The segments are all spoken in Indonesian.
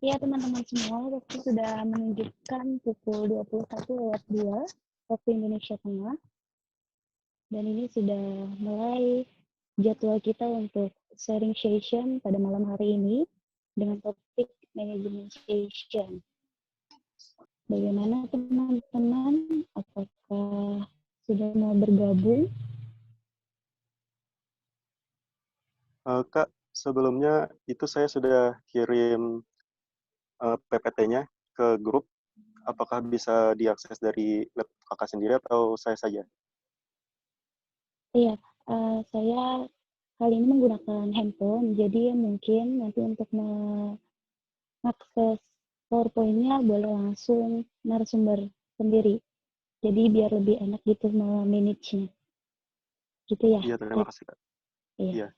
Ya, teman-teman semua, waktu sudah menunjukkan pukul 21:02 waktu Indonesia Tengah. Dan ini sudah mulai jadwal kita untuk sharing session pada malam hari ini dengan topik manajemen session. Bagaimana teman-teman? Apakah sudah mau bergabung? Kak, sebelumnya itu saya sudah kirim PPT-nya ke grup. Apakah bisa diakses dari laptop kakak sendiri atau saya saja? Iya, saya kali ini menggunakan handphone, jadi mungkin nanti untuk mengakses PowerPoint-nya boleh langsung narasumber sendiri. Jadi biar lebih enak gitu memanage-nya. Gitu ya? Iya, terima kasih, Kak. Iya. Iya.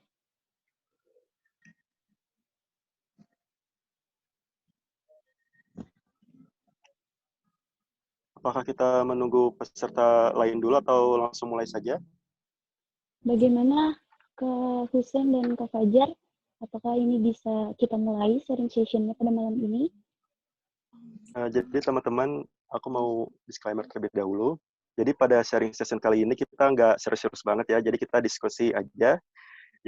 Apakah kita menunggu peserta lain dulu atau langsung mulai saja? Bagaimana ke Husen dan Kak Fajar? Apakah ini bisa kita mulai sharing session-nya pada malam ini? Jadi teman-teman, aku mau disclaimer terlebih dahulu. Jadi pada sharing session kali ini kita nggak serius-serius banget ya, jadi kita diskusi aja.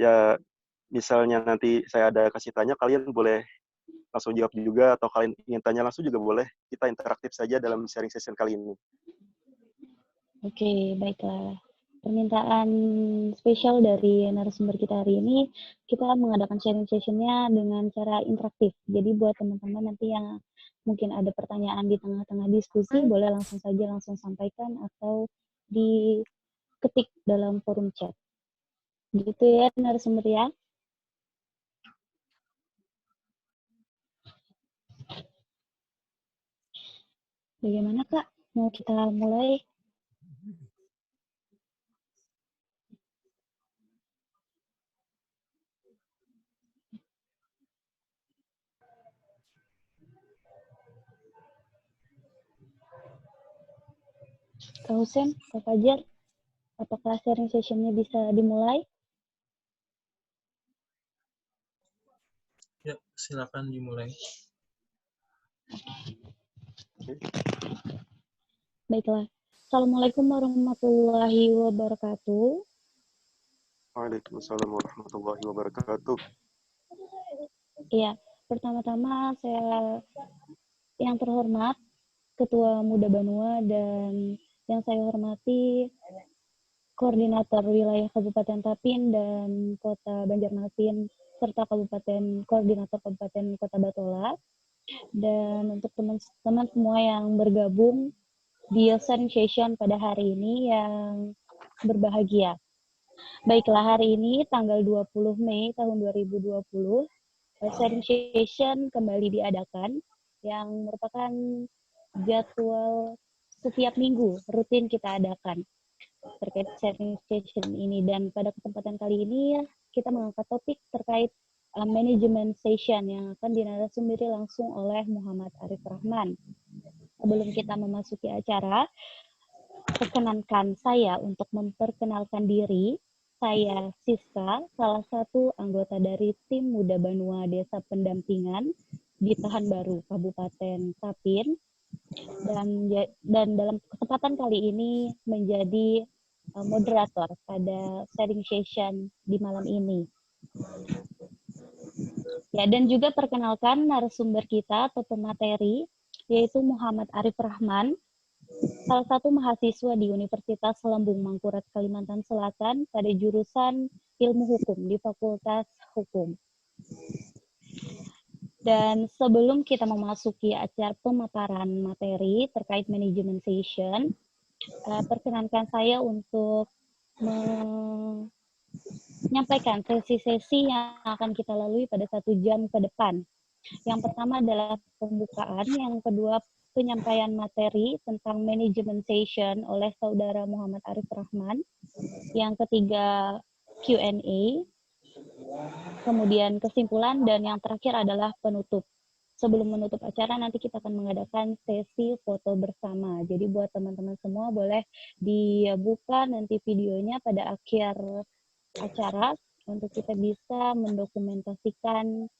Ya, misalnya nanti saya ada kasih tanya, kalian boleh langsung jawab juga, atau kalian ingin tanya langsung juga boleh. Kita interaktif saja dalam sharing session kali ini. Oke, baiklah. Permintaan spesial dari narasumber kita hari ini, kita mengadakan sharing session-nya dengan cara interaktif. Jadi buat teman-teman nanti yang mungkin ada pertanyaan di tengah-tengah diskusi, boleh langsung saja langsung sampaikan atau diketik dalam forum chat. Gitu ya narasumber ya. Bagaimana Kak? Mau kita mulai? Kak Husen, Kak Fajar, apakah sharing session-nya bisa dimulai? Ya, silakan dimulai. Baiklah. Assalamualaikum warahmatullahi wabarakatuh. Waalaikumsalam warahmatullahi wabarakatuh. Iya, pertama-tama saya yang terhormat Ketua Muda Banua dan yang saya hormati Koordinator Wilayah Kabupaten Tapin dan Kota Banjarmasin serta Koordinator Kabupaten Kota Batola, dan untuk teman-teman semua yang bergabung di sharing session pada hari ini yang berbahagia. Baiklah, hari ini tanggal 20 Mei tahun 2020, sharing session kembali diadakan yang merupakan jadwal setiap minggu rutin kita adakan terkait sharing session ini, dan pada kesempatan kali ini kita mengangkat topik terkait manajemen session yang akan dinarasumбери langsung oleh Muhammad Arif Rahman. Sebelum kita memasuki acara, perkenankan saya untuk memperkenalkan diri. Saya Siska, salah satu anggota dari tim Muda Banua Desa Pendampingan di Pekanbaru, Kabupaten Tapin, dan dalam kesempatan kali ini menjadi moderator pada sharing session di malam ini. Ya, dan juga perkenalkan narasumber kita atau pemateri, yaitu Muhammad Arif Rahman, salah satu mahasiswa di Universitas Lembung Mangkurat, Kalimantan Selatan pada jurusan Ilmu Hukum di Fakultas Hukum. Dan sebelum kita memasuki acara pemaparan materi terkait manajemen session, perkenankan saya untuk menyampaikan sesi-sesi yang akan kita lalui pada 1 jam ke depan. Yang pertama adalah pembukaan, yang kedua penyampaian materi tentang manajemen session oleh saudara Muhammad Arif Rahman, yang ketiga Q&A, kemudian kesimpulan, dan yang terakhir adalah penutup. Sebelum menutup acara, nanti kita akan mengadakan sesi foto bersama. Jadi buat teman-teman semua boleh dibuka nanti videonya pada akhir acara untuk kita bisa mendokumentasikan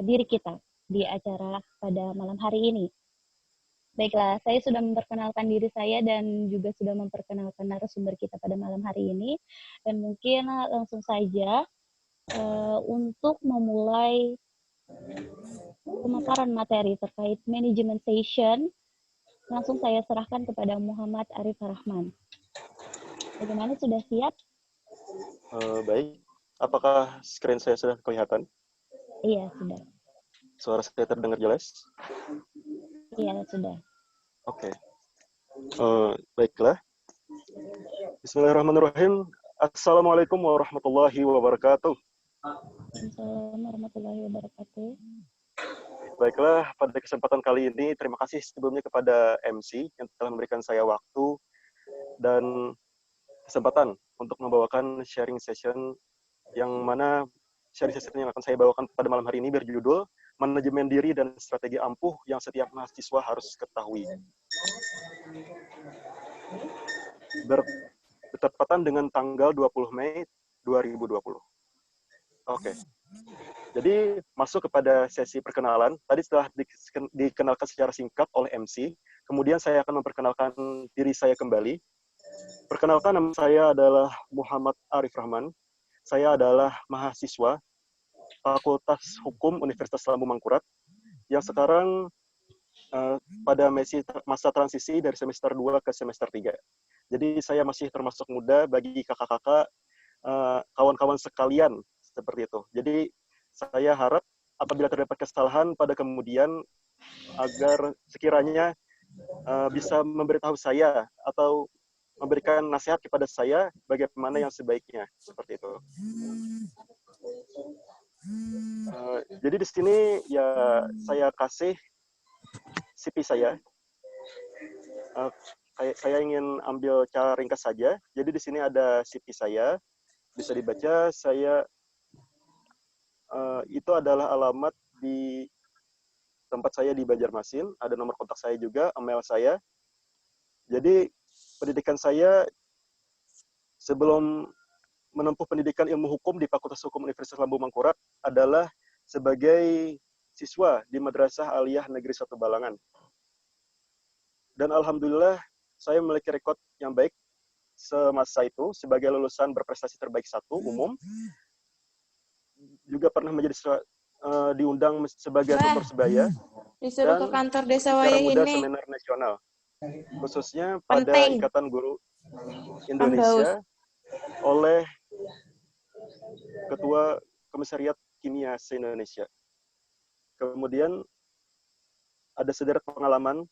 diri kita. di acara pada malam hari ini. Baiklah, saya sudah memperkenalkan diri saya dan juga sudah memperkenalkan narasumber kita pada malam hari ini. Dan mungkin langsung saja untuk memulai pemaparan materi terkait manajemen session, langsung saya serahkan kepada Muhammad Arif Rahman. Bagaimana, sudah siap? Baik. Apakah screen saya sudah kelihatan? Iya, sudah. Suara saya terdengar jelas? Iya, sudah. Oke. Baiklah. Bismillahirrahmanirrahim. Assalamualaikum warahmatullahi wabarakatuh. Assalamualaikum warahmatullahi wabarakatuh. Baiklah, pada kesempatan kali ini, terima kasih sebelumnya kepada MC yang telah memberikan saya waktu dan kesempatan untuk membawakan sharing session yang mana sharing session yang akan saya bawakan pada malam hari ini berjudul Manajemen Diri dan Strategi Ampuh yang Setiap Mahasiswa Harus Ketahui. Bertepatan dengan tanggal 20 Mei 2020. Oke. Jadi masuk kepada sesi perkenalan. Tadi setelah dikenalkan secara singkat oleh MC, kemudian saya akan memperkenalkan diri saya kembali. Perkenalkan, nama saya adalah Muhammad Arif Rahman. Saya adalah mahasiswa Fakultas Hukum Universitas Lambung Mangkurat yang sekarang pada masa transisi dari semester 2 ke semester 3. Jadi saya masih termasuk muda bagi kakak-kakak, kawan-kawan sekalian, seperti itu. Jadi saya harap apabila terdapat kesalahan pada kemudian, agar sekiranya bisa memberitahu saya atau memberikan nasihat kepada saya bagaimana yang sebaiknya, seperti itu. Jadi di sini ya saya kasih CV saya. Saya ingin ambil cara ringkas saja. Jadi di sini ada CV saya, bisa dibaca. Saya itu adalah alamat di tempat saya di Banjarmasin. Ada nomor kontak saya juga, email saya. Jadi pendidikan saya sebelum menempuh pendidikan ilmu hukum di Fakultas Hukum Universitas Lambung Mangkurat adalah sebagai siswa di Madrasah Aliyah Negeri 1 Balangan. Dan alhamdulillah saya memiliki rekod yang baik semasa itu sebagai lulusan berprestasi terbaik 1 umum. Juga pernah menjadi diundang sebagai tutor sebaya disuruh ke kantor desa Mutiara Muda ini. Seminar Nasional, khususnya pada Ikatan Guru Indonesia oleh Ketua Komisariat Kimia se-Indonesia. Kemudian ada sederet pengalaman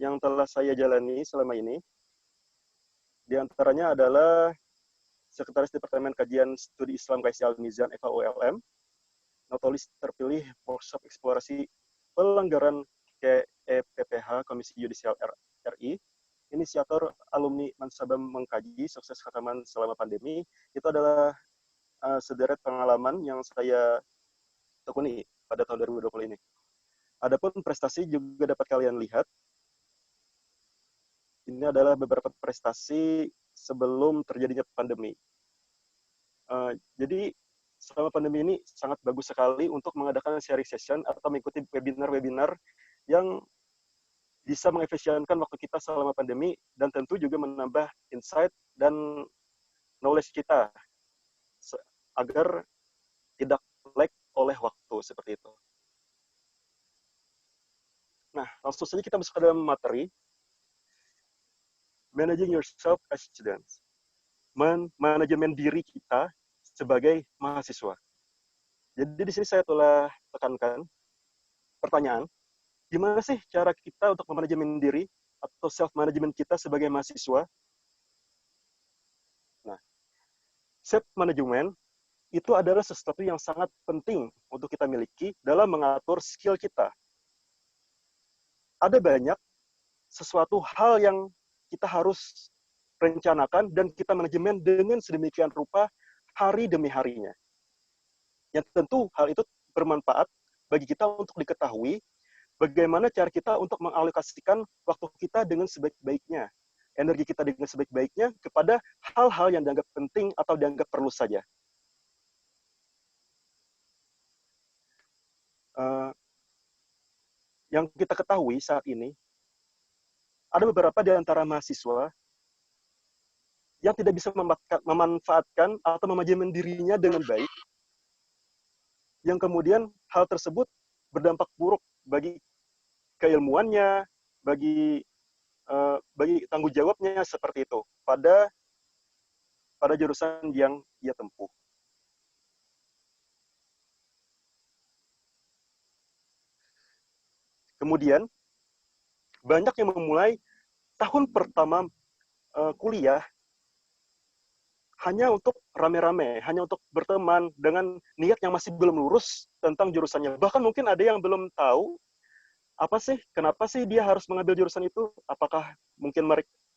yang telah saya jalani selama ini. Di antaranya adalah Sekretaris Departemen Kajian Studi Islam KSI Al-Mizan FAULM, notulis terpilih workshop eksplorasi pelanggaran KEPPH Komisi Yudisial RI, inisiator alumni Mansabam mengkaji sukses khataman selama pandemi. Itu adalah sederet pengalaman yang saya tekuni pada tahun 2020 ini. Adapun prestasi juga dapat kalian lihat. Ini adalah beberapa prestasi sebelum terjadinya pandemi. Jadi selama pandemi ini sangat bagus sekali untuk mengadakan sharing session atau mengikuti webinar-webinar yang bisa mengefisienkan waktu kita selama pandemi dan tentu juga menambah insight dan knowledge kita agar tidak lag oleh waktu, seperti itu. Nah, langsung saja kita masuk ke dalam materi. Managing yourself as students. Manajemen diri kita sebagai mahasiswa. Jadi di sini saya telah tekankan pertanyaan, gimana sih cara kita untuk memanajemen diri atau self-management kita sebagai mahasiswa? Nah, self-management itu adalah sesuatu yang sangat penting untuk kita miliki dalam mengatur skill kita. Ada banyak sesuatu hal yang kita harus rencanakan dan kita manajemen dengan sedemikian rupa hari demi harinya. Yang tentu hal itu bermanfaat bagi kita untuk diketahui bagaimana cara kita untuk mengalokasikan waktu kita dengan sebaik-baiknya, energi kita dengan sebaik-baiknya kepada hal-hal yang dianggap penting atau dianggap perlu saja. yang kita ketahui saat ini, ada beberapa di antara mahasiswa yang tidak bisa memanfaatkan atau manajemen dirinya dengan baik, yang kemudian hal tersebut berdampak buruk bagi keilmuannya, bagi tanggung jawabnya seperti itu pada jurusan yang ia tempuh. Kemudian banyak yang memulai tahun pertama kuliah hanya untuk rame-rame, hanya untuk berteman dengan niat yang masih belum lurus tentang jurusannya. Bahkan mungkin ada yang belum tahu kenapa sih dia harus mengambil jurusan itu? Apakah mungkin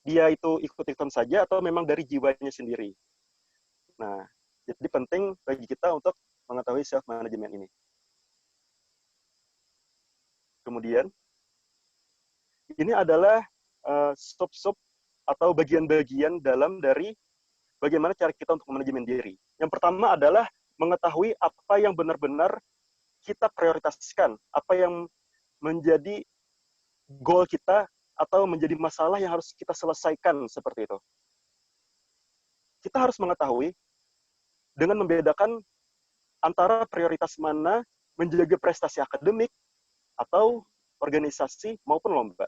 dia itu ikut-ikutan saja atau memang dari jiwanya sendiri? Nah, jadi penting bagi kita untuk mengetahui self management ini. Kemudian, ini adalah sub-sub atau bagian-bagian dalam dari bagaimana cara kita untuk manajemen diri. Yang pertama adalah mengetahui apa yang benar-benar kita prioritaskan, apa yang menjadi goal kita atau menjadi masalah yang harus kita selesaikan seperti itu. Kita harus mengetahui dengan membedakan antara prioritas mana menjaga prestasi akademik atau organisasi maupun lomba.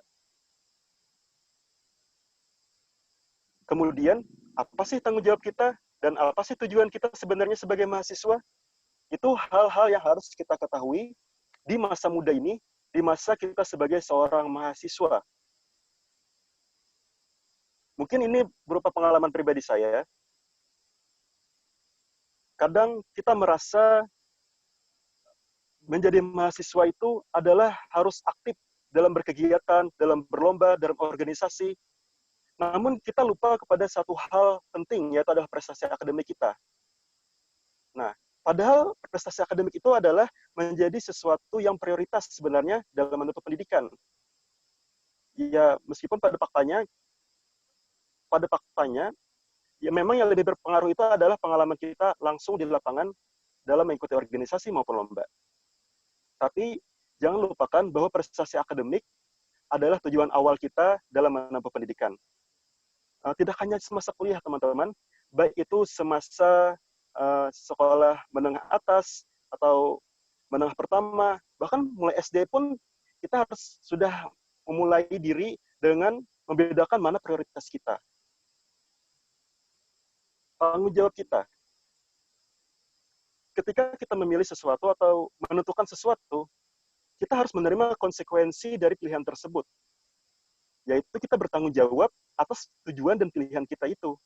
Kemudian, apa sih tanggung jawab kita dan apa sih tujuan kita sebenarnya sebagai mahasiswa? Itu hal-hal yang harus kita ketahui di masa muda ini, di masa kita sebagai seorang mahasiswa. Mungkin ini berupa pengalaman pribadi saya. Kadang kita merasa menjadi mahasiswa itu adalah harus aktif dalam berkegiatan, dalam berlomba, dalam organisasi. Namun kita lupa kepada satu hal penting, yaitu adalah prestasi akademik kita. Nah, padahal prestasi akademik itu adalah menjadi sesuatu yang prioritas sebenarnya dalam menuntut pendidikan. Ya, meskipun pada faktanya, ya memang yang lebih berpengaruh itu adalah pengalaman kita langsung di lapangan dalam mengikuti organisasi maupun lomba. Tapi jangan lupakan bahwa prestasi akademik adalah tujuan awal kita dalam menempuh pendidikan. Tidak hanya semasa kuliah, teman-teman, baik itu semasa sekolah menengah atas atau menengah pertama, bahkan mulai SD pun kita harus sudah memulai diri dengan membedakan mana prioritas kita. Tanggung jawab kita. Ketika kita memilih sesuatu atau menentukan sesuatu, kita harus menerima konsekuensi dari pilihan tersebut. Yaitu kita bertanggung jawab atas tujuan dan pilihan kita itu.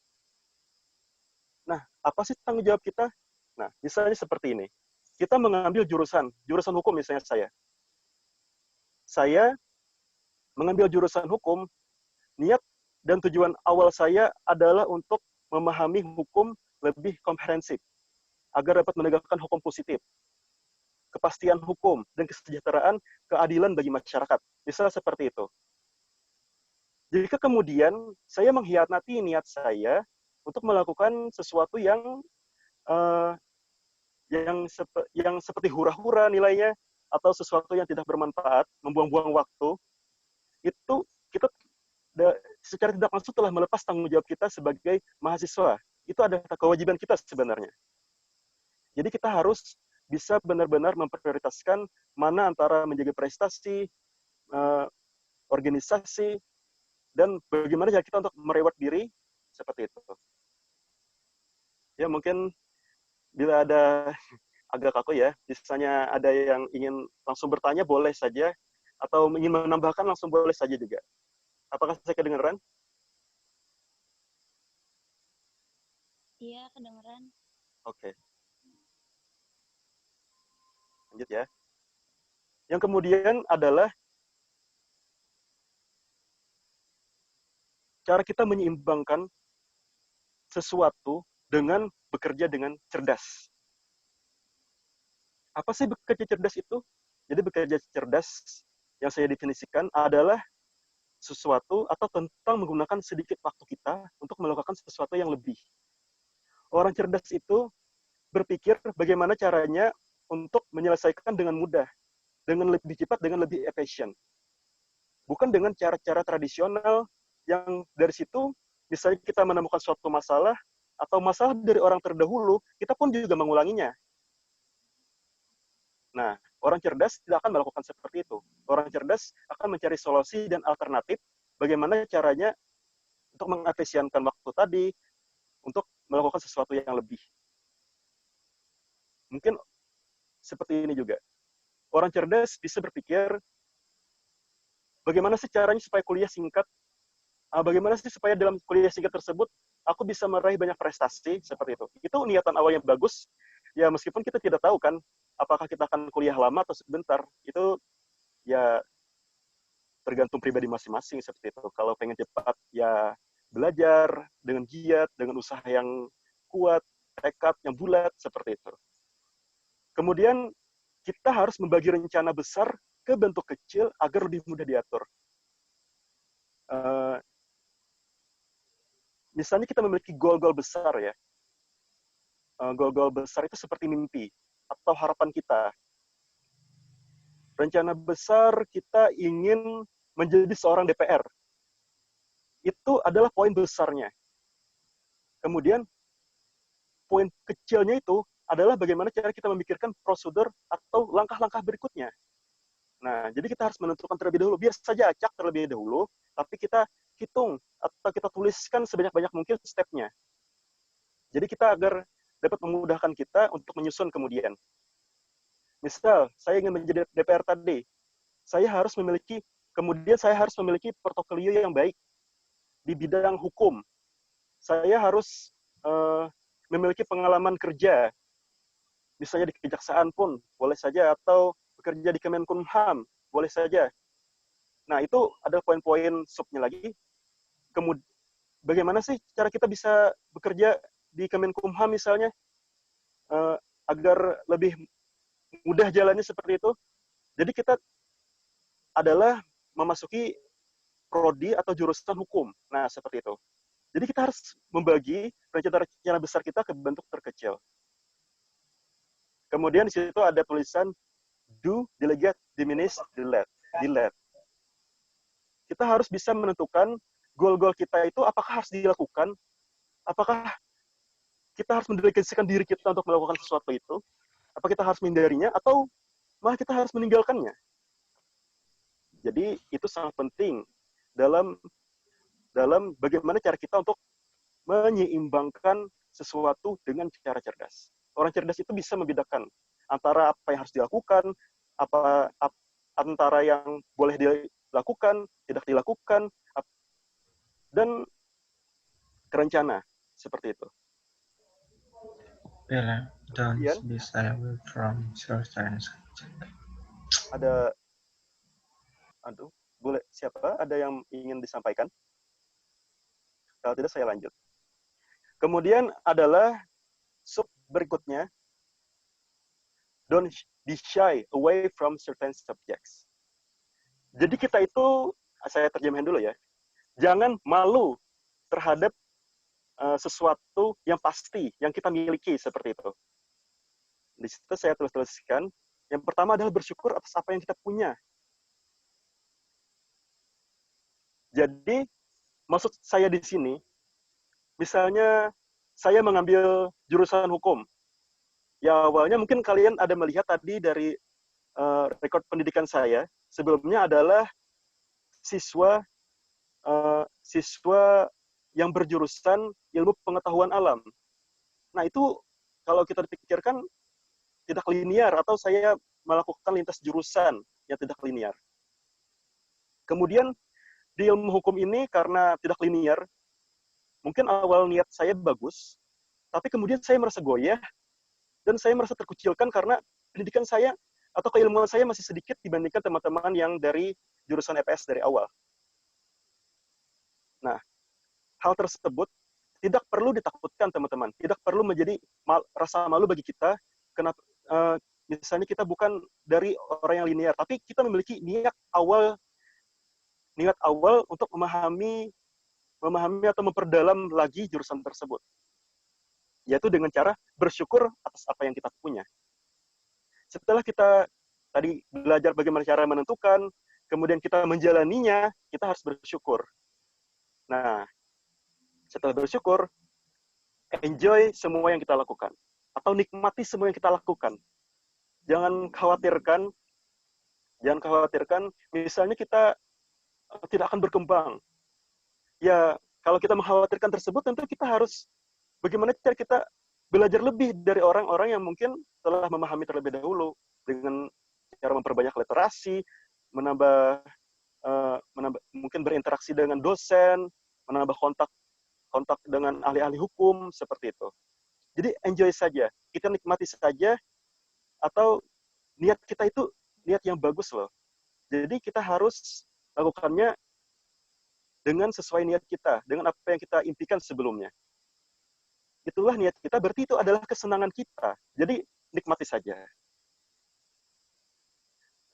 Nah, apa sih tanggung jawab kita? Nah, misalnya seperti ini. Kita mengambil jurusan hukum misalnya saya. Saya mengambil jurusan hukum, niat dan tujuan awal saya adalah untuk memahami hukum lebih komprehensif, agar dapat menegakkan hukum positif, kepastian hukum, dan kesejahteraan keadilan bagi masyarakat. Misalnya seperti itu. Jika kemudian saya mengkhianati niat saya untuk melakukan sesuatu yang seperti hura-hura nilainya atau sesuatu yang tidak bermanfaat, membuang-buang waktu, itu kita secara tidak langsung telah melepas tanggung jawab kita sebagai mahasiswa. Itu adalah kewajiban kita sebenarnya. Jadi kita harus bisa benar-benar memprioritaskan mana antara menjaga prestasi, organisasi, dan bagaimana cara kita untuk mereward diri seperti itu. Ya mungkin bila ada agak kaku ya, misalnya ada yang ingin langsung bertanya boleh saja, atau ingin menambahkan langsung boleh saja juga. Apakah saya kedengaran? Iya, kedengeran. Oke. Lanjut ya. Yang kemudian adalah cara kita menyeimbangkan sesuatu dengan bekerja dengan cerdas. Apa sih bekerja cerdas itu? Jadi bekerja cerdas yang saya definisikan adalah sesuatu atau tentang menggunakan sedikit waktu kita untuk melakukan sesuatu yang lebih. Orang cerdas itu berpikir bagaimana caranya untuk menyelesaikan dengan mudah. dengan lebih cepat, dengan lebih efisien. Bukan dengan cara-cara tradisional yang dari situ, misalnya kita menemukan suatu masalah, atau masalah dari orang terdahulu, kita pun juga mengulanginya. Nah, orang cerdas tidak akan melakukan seperti itu. Orang cerdas akan mencari solusi dan alternatif bagaimana caranya untuk mengefisienkan waktu tadi, untuk melakukan sesuatu yang lebih. Mungkin seperti ini juga. Orang cerdas bisa berpikir, bagaimana sih caranya supaya kuliah singkat? Bagaimana sih supaya dalam kuliah singkat tersebut, aku bisa meraih banyak prestasi, seperti itu. Itu niatan awal yang bagus, ya meskipun kita tidak tahu kan, apakah kita akan kuliah lama atau sebentar. Itu ya tergantung pribadi masing-masing, seperti itu. Kalau pengen cepat, ya belajar dengan giat, dengan usaha yang kuat, tekad yang bulat, seperti itu. Kemudian kita harus membagi rencana besar ke bentuk kecil agar lebih mudah diatur. Misalnya kita memiliki goal-goal besar ya. Goal-goal besar itu seperti mimpi atau harapan kita. Rencana besar kita ingin menjadi seorang DPR. Itu adalah poin besarnya. Kemudian poin kecilnya itu adalah bagaimana cara kita memikirkan prosedur atau langkah-langkah berikutnya. Nah, jadi kita harus menentukan terlebih dahulu. Biar saja acak terlebih dahulu, tapi kita hitung atau kita tuliskan sebanyak-banyak mungkin step-nya. Jadi kita agar dapat memudahkan kita untuk menyusun kemudian. Misal, saya ingin menjadi DPR tadi. Kemudian saya harus memiliki portofolio yang baik di bidang hukum. Saya harus memiliki pengalaman kerja, misalnya di kejaksaan pun boleh saja, atau bekerja di Kemenkumham boleh saja. Nah, itu ada poin-poin subnya lagi. Kemudian, bagaimana sih cara kita bisa bekerja di Kemenkumham misalnya, agar lebih mudah jalannya seperti itu. Jadi kita adalah memasuki prodi atau jurusan hukum. Nah, seperti itu. Jadi kita harus membagi rencana besar kita ke bentuk terkecil. Kemudian di situ ada tulisan do, delegate, diminish, delete. Kita harus bisa menentukan goal-goal kita itu apakah harus dilakukan, apakah kita harus mendelegasikan diri kita untuk melakukan sesuatu itu, apa kita harus menghindarinya, atau malah kita harus meninggalkannya. Jadi itu sangat penting dalam bagaimana cara kita untuk menyeimbangkan sesuatu dengan cara cerdas. Orang cerdas itu bisa membedakan antara apa yang harus dilakukan, antara yang boleh dilakukan, tidak dilakukan, dan kerencana, seperti itu. Bella, don't be shy away from certain subject. Boleh, siapa? Ada yang ingin disampaikan? Kalau tidak, saya lanjut. Kemudian adalah sub berikutnya, don't be shy away from certain subjects. Jadi kita itu, saya terjemahin dulu ya, jangan malu terhadap sesuatu yang pasti, yang kita miliki, seperti itu. Di situ saya tuliskan, yang pertama adalah bersyukur atas apa yang kita punya. Jadi, maksud saya di sini, misalnya saya mengambil jurusan hukum. Ya awalnya mungkin kalian ada melihat tadi dari rekod pendidikan saya, sebelumnya adalah siswa yang berjurusan ilmu pengetahuan alam. Nah itu kalau kita pikirkan tidak linear, atau saya melakukan lintas jurusan yang tidak linear. Kemudian di ilmu hukum ini karena tidak linear, mungkin awal niat saya bagus, tapi kemudian saya merasa goyah, dan saya merasa terkucilkan karena pendidikan saya atau keilmuan saya masih sedikit dibandingkan teman-teman yang dari jurusan EPS dari awal. Nah, hal tersebut tidak perlu ditakutkan, teman-teman. Tidak perlu menjadi rasa malu bagi kita, kenapa misalnya kita bukan dari orang yang linear, tapi kita memiliki niat awal untuk memahami atau memperdalam lagi jurusan tersebut. Yaitu dengan cara bersyukur atas apa yang kita punya. Setelah kita tadi belajar bagaimana cara menentukan, kemudian kita menjalaninya, kita harus bersyukur. Nah, setelah bersyukur, enjoy semua yang kita lakukan. Atau nikmati semua yang kita lakukan. Jangan khawatirkan, misalnya kita tidak akan berkembang. Ya, kalau kita mengkhawatirkan tersebut, tentu kita harus bagaimana cara kita belajar lebih dari orang-orang yang mungkin telah memahami terlebih dahulu dengan cara memperbanyak literasi, menambah mungkin berinteraksi dengan dosen, menambah kontak dengan ahli-ahli hukum seperti itu. Jadi enjoy saja, kita nikmati saja, atau niat kita itu niat yang bagus loh. Jadi kita harus lakukannya dengan sesuai niat kita, dengan apa yang kita impikan sebelumnya. Itulah niat kita, berarti itu adalah kesenangan kita. Jadi nikmati saja.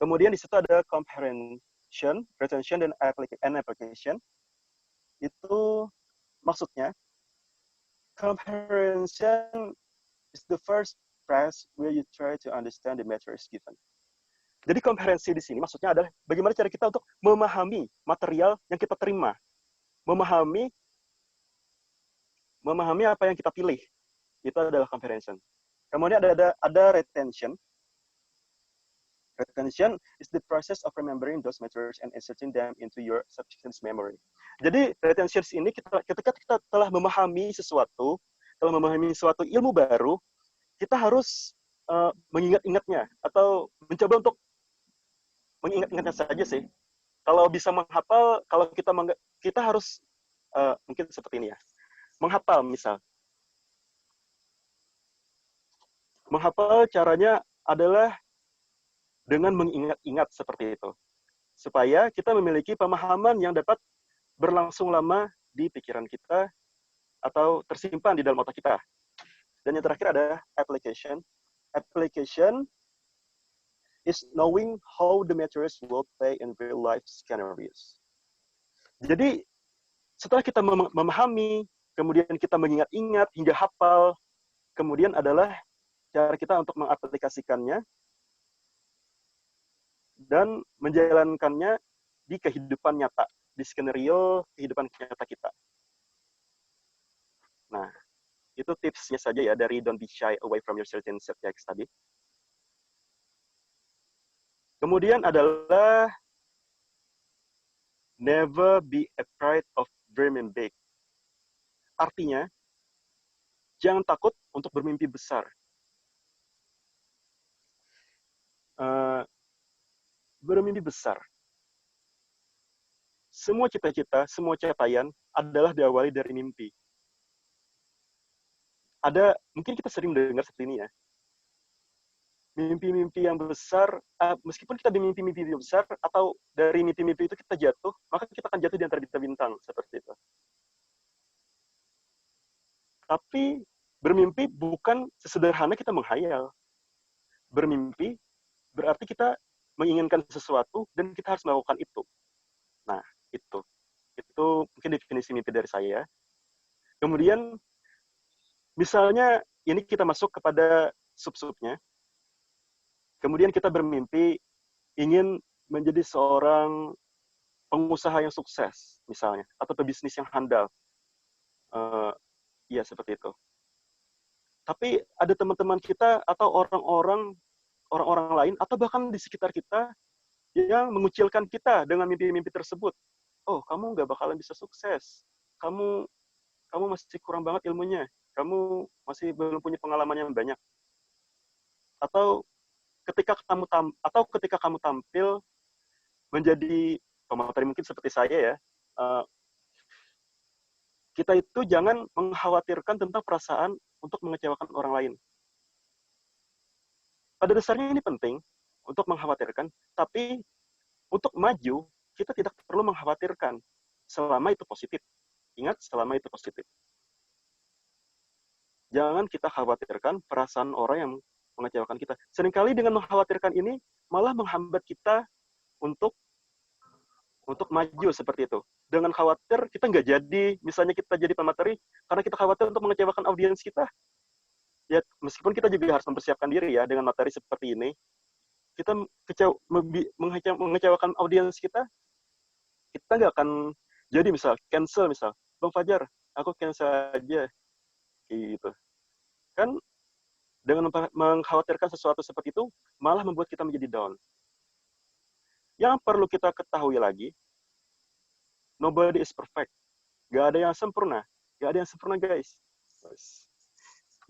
Kemudian di situ ada comprehension, retention, dan application. Itu maksudnya, comprehension is the first phase where you try to understand the materials given. Jadi komprehensi di sini maksudnya adalah bagaimana cara kita untuk memahami material yang kita terima. Memahami apa yang kita pilih. Itu adalah comprehension. Kemudian ada retention. Retention is the process of remembering those materials and inserting them into your subconscious memory. Jadi retention ini ketika kita telah memahami sesuatu ilmu baru, kita harus mengingat-ingatnya atau mencoba untuk mengingat-ingatnya saja sih. Kalau bisa menghafal, kalau kita harus mungkin seperti ini ya. Menghafal misal. Menghafal caranya adalah dengan mengingat-ingat seperti itu. Supaya kita memiliki pemahaman yang dapat berlangsung lama di pikiran kita atau tersimpan di dalam otak kita. Dan yang terakhir ada application. Application is knowing how the materials will play in real life scenarios. Jadi, setelah kita memahami, kemudian kita mengingat-ingat hingga hafal, kemudian adalah cara kita untuk mengaplikasikannya dan menjalankannya di kehidupan nyata, di skenario kehidupan nyata kita. Nah, itu tipsnya saja ya dari don't be shy away from your certain subjects tadi. Kemudian adalah never be afraid of dreaming big. Artinya, jangan takut untuk bermimpi besar. Bermimpi besar. Semua cita-cita, semua capaian adalah diawali dari mimpi. Mungkin kita sering dengar seperti ini ya. Mimpi-mimpi yang besar, meskipun kita dimimpi-mimpi besar, atau dari mimpi-mimpi itu kita jatuh, maka kita akan jatuh di antara bintang-bintang, seperti itu. Tapi, bermimpi bukan sesederhana kita menghayal. Bermimpi berarti kita menginginkan sesuatu, dan kita harus melakukan itu. Nah, itu. Itu mungkin definisi mimpi dari saya. Kemudian, misalnya, ini kita masuk kepada sub-subnya. Kemudian kita bermimpi ingin menjadi seorang pengusaha yang sukses, misalnya, atau pebisnis yang handal. Ya, seperti itu. Tapi ada teman-teman kita atau orang-orang lain, atau bahkan di sekitar kita, yang mengucilkan kita dengan mimpi-mimpi tersebut. Oh, kamu nggak bakalan bisa sukses. Kamu masih kurang banget ilmunya. Kamu masih belum punya pengalaman yang banyak. Atau ketika kamu tampil menjadi pemateri mungkin seperti saya ya, kita itu jangan mengkhawatirkan tentang perasaan untuk mengecewakan orang lain. Pada dasarnya ini penting untuk mengkhawatirkan, tapi untuk maju kita tidak perlu mengkhawatirkan selama itu positif. Ingat, selama itu positif. Jangan kita khawatirkan perasaan orang yang mengecewakan kita. Seringkali dengan mengkhawatirkan ini malah menghambat kita untuk maju seperti itu. Dengan khawatir kita nggak jadi, misalnya kita jadi pemateri karena kita khawatir untuk mengecewakan audiens kita. Ya, meskipun kita juga harus mempersiapkan diri ya dengan materi seperti ini. kita mengecewakan audiens kita nggak akan jadi. Misal cancel, misal Bang Fajar, aku cancel aja gitu kan. Dengan mengkhawatirkan sesuatu seperti itu malah membuat kita menjadi down. Yang perlu kita ketahui lagi, nobody is perfect. Gak ada yang sempurna. Gak ada yang sempurna, guys.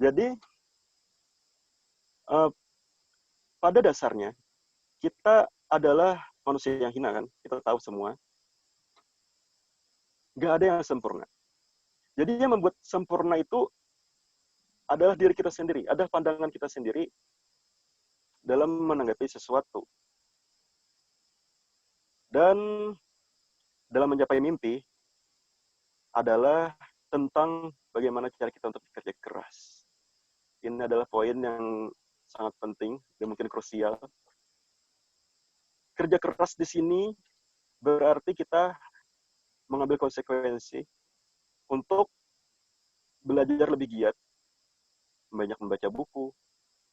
Jadi pada dasarnya kita adalah manusia yang hina kan. Kita tahu semua. Gak ada yang sempurna. Jadi yang membuat sempurna itu adalah diri kita sendiri, adalah pandangan kita sendiri dalam menanggapi sesuatu. Dan dalam mencapai mimpi adalah tentang bagaimana cara kita untuk bekerja keras. Ini adalah poin yang sangat penting dan mungkin krusial. Kerja keras di sini berarti kita mengambil konsekuensi untuk belajar lebih giat, banyak membaca buku,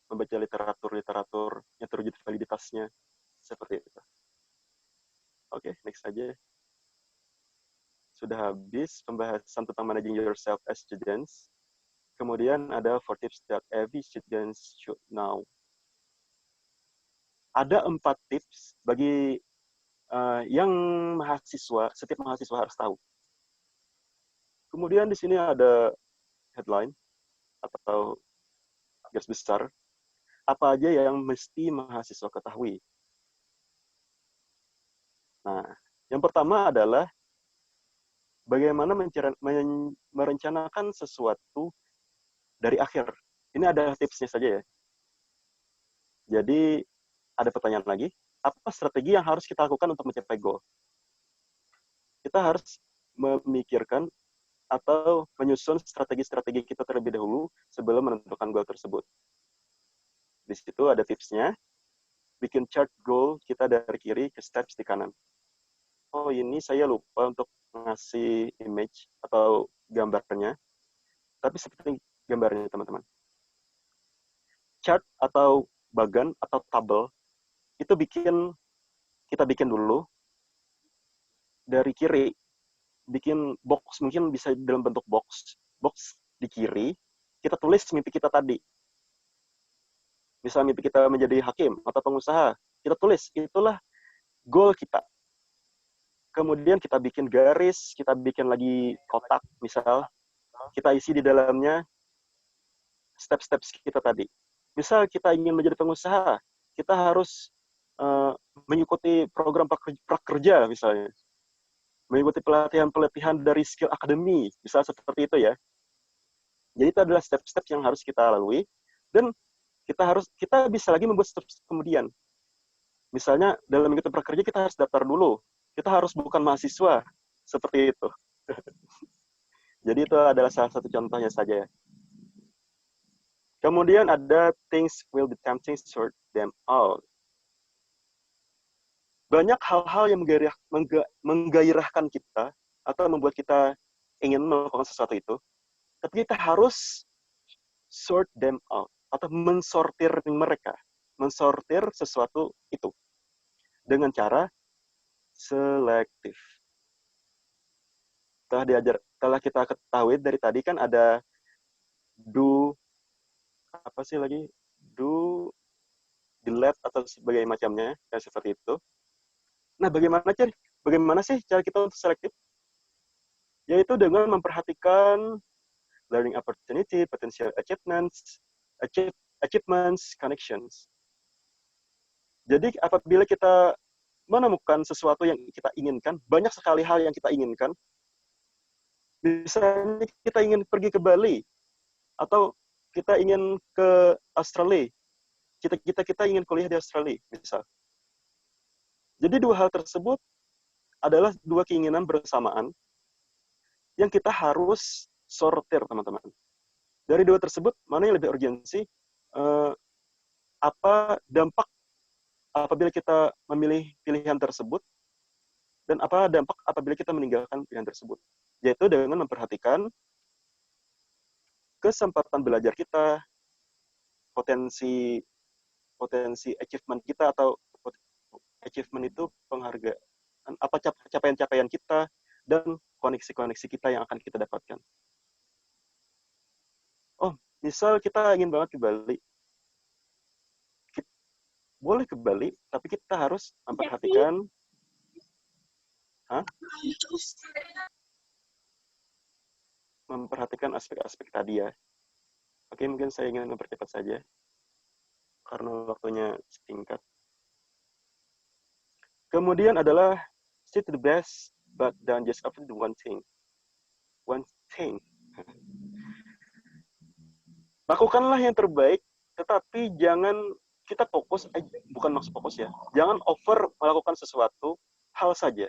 membaca literatur yang teruji validitasnya, seperti itu. Oke, next aja. Sudah habis pembahasan tentang managing yourself as students. Kemudian ada 4 tips that every student should know. Ada 4 tips bagi yang mahasiswa, setiap mahasiswa harus tahu. Kemudian di sini ada headline atau garis besar, apa aja yang mesti mahasiswa ketahui. Nah, yang pertama adalah bagaimana merencanakan sesuatu dari akhir. Ini ada tipsnya saja ya. Jadi, ada pertanyaan lagi, apa strategi yang harus kita lakukan untuk mencapai goal? Kita harus memikirkan atau menyusun strategi-strategi kita terlebih dahulu sebelum menentukan goal tersebut. Di situ ada tipsnya, bikin chart goal kita dari kiri ke steps di kanan. Oh, ini saya lupa untuk ngasih image atau gambarnya, tapi seperti gambarnya teman-teman. Chart atau bagan atau tabel itu kita bikin dulu dari kiri, bikin box, mungkin bisa dalam bentuk box di kiri, kita tulis mimpi kita tadi. Misal mimpi kita menjadi hakim atau pengusaha, kita tulis, itulah goal kita. Kemudian kita bikin garis, kita bikin lagi kotak, misal, kita isi di dalamnya step-step kita tadi. Misal kita ingin menjadi pengusaha, kita harus mengikuti program prakerja misalnya. Mengikuti pelatihan-pelatihan dari skill academy, bisa seperti itu ya. Jadi itu adalah step-step yang harus kita lalui, dan kita bisa lagi membuat step kemudian. Misalnya dalam mengikuti prakerja kita harus daftar dulu, kita harus bukan mahasiswa, seperti itu. Jadi itu adalah salah satu contohnya saja ya. Kemudian ada things will be tempting, sort them out. Banyak hal-hal yang menggairahkan kita atau membuat kita ingin melakukan sesuatu itu, tapi kita harus sort them out atau mensortir mereka, mensortir sesuatu itu dengan cara selektif. Telah kita ketahui dari tadi kan ada do, delete atau sebagainya macamnya, ya seperti itu. Nah, bagaimana sih cara kita untuk selektif? Yaitu dengan memperhatikan learning opportunity, potential achievements, connections. Jadi apabila kita menemukan sesuatu yang kita inginkan, banyak sekali hal yang kita inginkan. Misalnya kita ingin pergi ke Bali, atau kita ingin ke Australia, kita ingin kuliah di Australia, misal. Jadi dua hal tersebut adalah dua keinginan bersamaan yang kita harus sortir, teman-teman. Dari dua tersebut, mana yang lebih urgensi? Apa dampak apabila kita memilih pilihan tersebut? Dan apa dampak apabila kita meninggalkan pilihan tersebut? Yaitu dengan memperhatikan kesempatan belajar kita, potensi potensi achievement kita, atau achievement itu penghargaan apa capaian-capaian kita dan koneksi-koneksi kita yang akan kita dapatkan. Oh, misal kita ingin banget ke Bali. Boleh ke Bali, tapi kita harus memperhatikan memperhatikan aspek-aspek tadi ya. Oke, mungkin saya ingin mempercepat saja karena waktunya singkat. Kemudian adalah see to the best, but don't just avoid the one thing. One thing. Lakukanlah yang terbaik, tetapi jangan kita fokus, bukan maksud fokus ya. Jangan over melakukan sesuatu hal saja.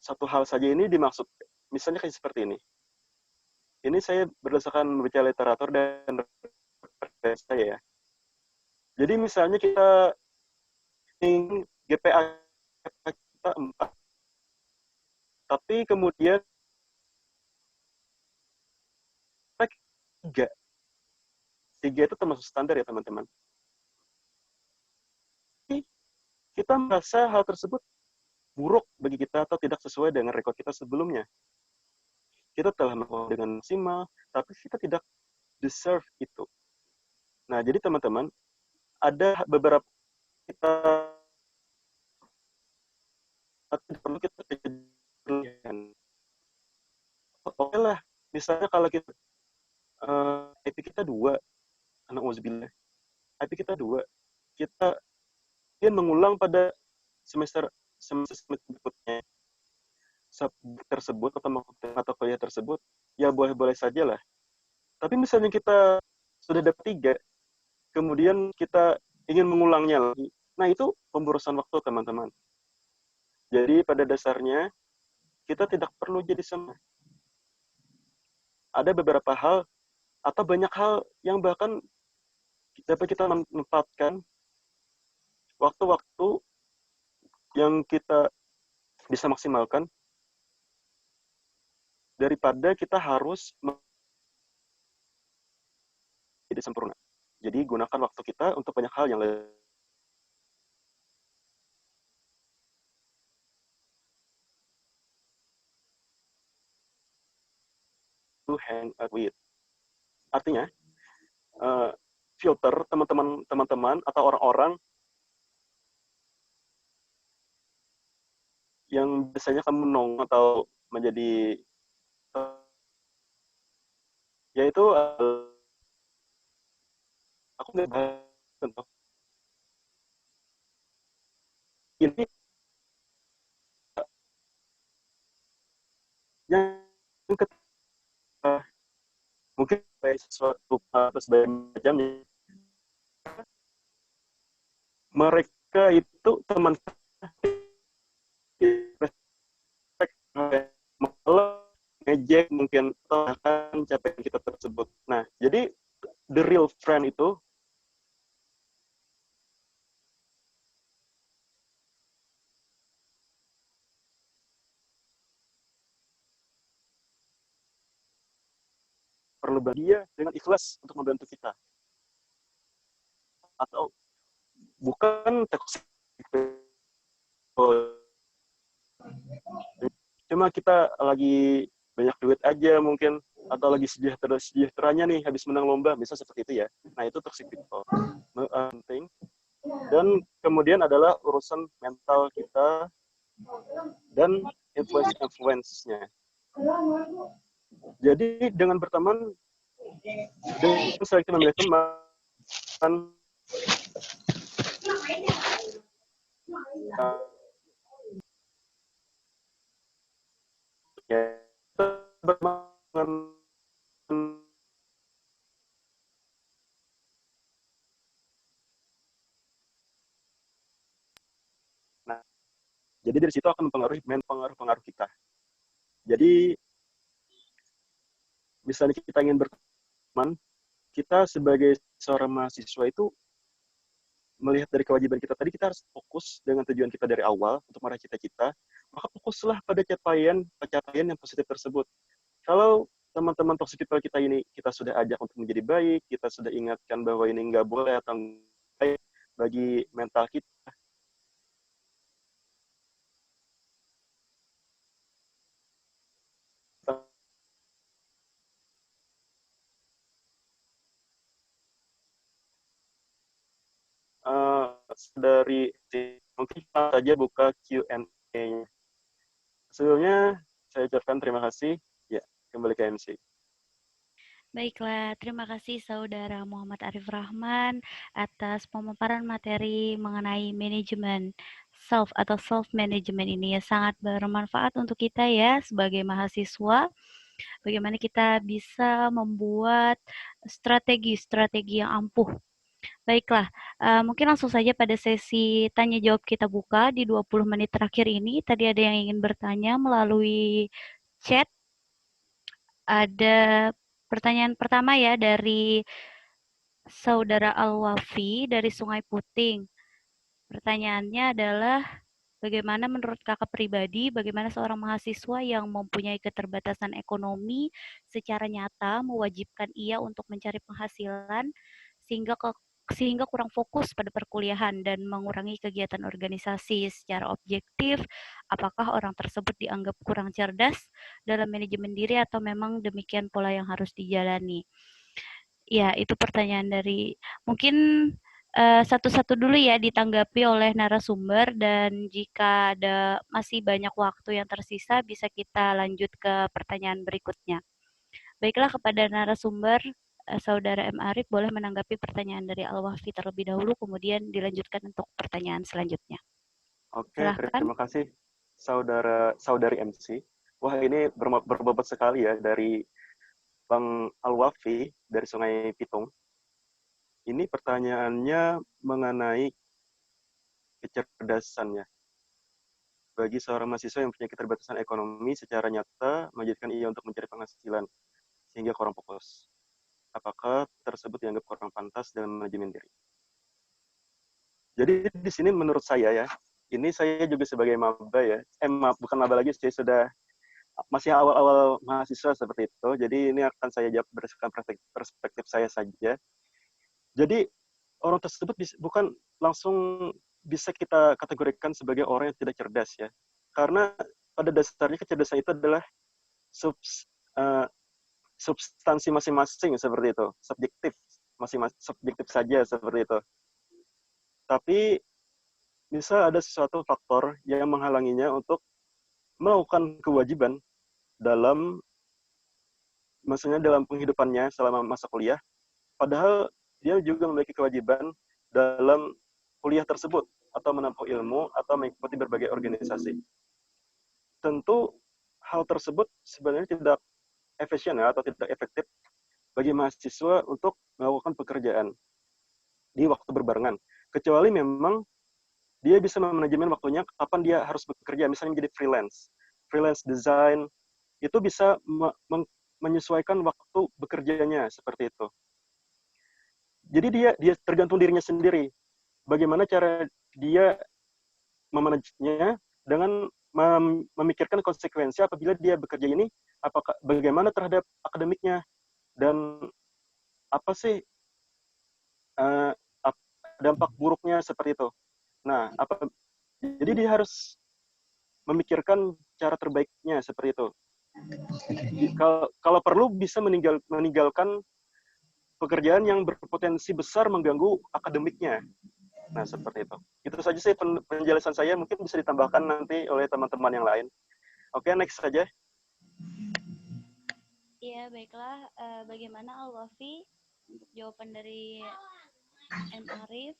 Satu hal saja ini dimaksud, misalnya kayak seperti ini. Ini saya berdasarkan membaca literatur dan referensi saya ya. Jadi misalnya kita ingin GPA kita 4, tapi kemudian 3. 3 itu termasuk standar ya teman-teman. Kita merasa hal tersebut buruk bagi kita atau tidak sesuai dengan rekor kita sebelumnya. Kita telah melakukan dengan maksimal, tapi kita tidak deserve itu. Nah, jadi teman-teman, ada beberapa kita perlu kita kejadian. Oke lah, misalnya kalau kita IP kita 2, anak uzbillah, IP kita 2, kita ingin mengulang pada semester berikutnya tersebut atau kuliah tersebut, ya boleh-boleh saja lah. Tapi misalnya kita sudah dapat 3, kemudian kita ingin mengulangnya lagi, nah itu pemborosan waktu teman-teman. Jadi pada dasarnya kita tidak perlu jadi sama. Ada beberapa hal atau banyak hal yang bahkan dapat kita menempatkan waktu-waktu yang kita bisa maksimalkan daripada kita harus jadi sempurna. Jadi gunakan waktu kita untuk banyak hal yang to hang out with. Artinya, filter teman-teman atau orang-orang yang biasanya kamu nongol atau menjadi yaitu aku nggak bahas tentang ini yang ketiga, mungkin sesuatu atau sebagai macamnya, mereka itu teman malah ngejek mungkin atau akan capaian kita tersebut. Nah, jadi the real friend itu perlu dia dengan ikhlas untuk membantu kita. Atau bukan toxic. Cuma kita lagi banyak duit aja mungkin, atau lagi sejahteranya nih habis menang lomba, bisa seperti itu ya. Nah, itu toxic people. Penting. Dan kemudian adalah urusan mental kita dan influence-nya. Jadi dengan berteman, dengan selektif memilih teman, ya, nah, jadi dari situ akan mempengaruhi pengaruh kita. Jadi misalnya kita ingin berteman, kita sebagai seorang mahasiswa itu melihat dari kewajiban kita tadi, kita harus fokus dengan tujuan kita dari awal untuk meraih cita-cita, maka fokuslah pada pencapaian yang positif tersebut. Kalau teman-teman toxic people kita ini kita sudah ajak untuk menjadi baik, kita sudah ingatkan bahwa ini nggak boleh atau baik bagi mental kita. Dari mungkin saja buka Q&A-nya. Sebelumnya saya ucapkan terima kasih. Ya, kembali ke MC. Baiklah, terima kasih Saudara Muhammad Arif Rahman atas pemaparan materi mengenai manajemen self atau self management ini. Sangat bermanfaat untuk kita ya sebagai mahasiswa. Bagaimana kita bisa membuat strategi-strategi yang ampuh. Baiklah, mungkin langsung saja pada sesi tanya jawab kita buka di 20 menit terakhir ini. Tadi ada yang ingin bertanya melalui chat. Ada pertanyaan pertama ya dari Saudara Al-Wafi dari Sungai Puting. Pertanyaannya adalah, bagaimana menurut kakak pribadi, bagaimana seorang mahasiswa yang mempunyai keterbatasan ekonomi secara nyata mewajibkan ia untuk mencari penghasilan sehingga kurang fokus pada perkuliahan dan mengurangi kegiatan organisasi secara objektif, apakah orang tersebut dianggap kurang cerdas dalam manajemen diri atau memang demikian pola yang harus dijalani? Ya, itu pertanyaan dari mungkin satu-satu dulu ya ditanggapi oleh narasumber, dan jika ada masih banyak waktu yang tersisa bisa kita lanjut ke pertanyaan berikutnya. Baiklah, kepada narasumber Saudara M. Arif boleh menanggapi pertanyaan dari Al-Wahfi terlebih dahulu, kemudian dilanjutkan untuk pertanyaan selanjutnya. Oke, Silahkan. terima kasih saudari MC. Wah, ini berbobot sekali ya dari Bang Al-Wafi dari Sungai Pitung. Ini pertanyaannya mengenai kecerdasannya. Bagi seorang mahasiswa yang punya keterbatasan ekonomi secara nyata, menjadikan ia untuk mencari penghasilan sehingga kurang fokus. Apakah tersebut dianggap kurang pantas dalam manajemen diri? Jadi di sini menurut saya ya, ini saya juga sebagai maba ya, bukan maba lagi, saya sudah masih awal-awal mahasiswa seperti itu. Jadi ini akan saya jawab berdasarkan perspektif saya saja. Jadi orang tersebut bukan langsung bisa kita kategorikan sebagai orang yang tidak cerdas ya. Karena pada dasarnya kecerdasan itu adalah substansi masing-masing seperti itu, subjektif, masing-masing subjektif saja seperti itu. Tapi bisa ada sesuatu faktor yang menghalanginya untuk melakukan kewajiban maksudnya dalam penghidupannya selama masa kuliah, padahal dia juga memiliki kewajiban dalam kuliah tersebut, atau menempuh ilmu, atau mengikuti berbagai organisasi. Tentu hal tersebut sebenarnya tidak efisien atau tidak efektif bagi mahasiswa untuk melakukan pekerjaan di waktu berbarengan. Kecuali memang dia bisa memanajemen waktunya kapan dia harus bekerja, misalnya menjadi freelance design, itu bisa menyesuaikan waktu bekerjanya seperti itu. Jadi dia tergantung dirinya sendiri. Bagaimana cara dia memanajenya dengan memikirkan konsekuensi apabila dia bekerja ini, bagaimana terhadap akademiknya, dan apa sih dampak buruknya seperti itu. Nah, jadi dia harus memikirkan cara terbaiknya seperti itu. Kalau perlu bisa meninggalkan pekerjaan yang berpotensi besar mengganggu akademiknya. Nah, seperti itu. Itu saja sih penjelasan saya, mungkin bisa ditambahkan nanti oleh teman-teman yang lain. Oke, next saja. Iya, baiklah. Bagaimana Al-Wafi untuk jawaban dari M. Arif?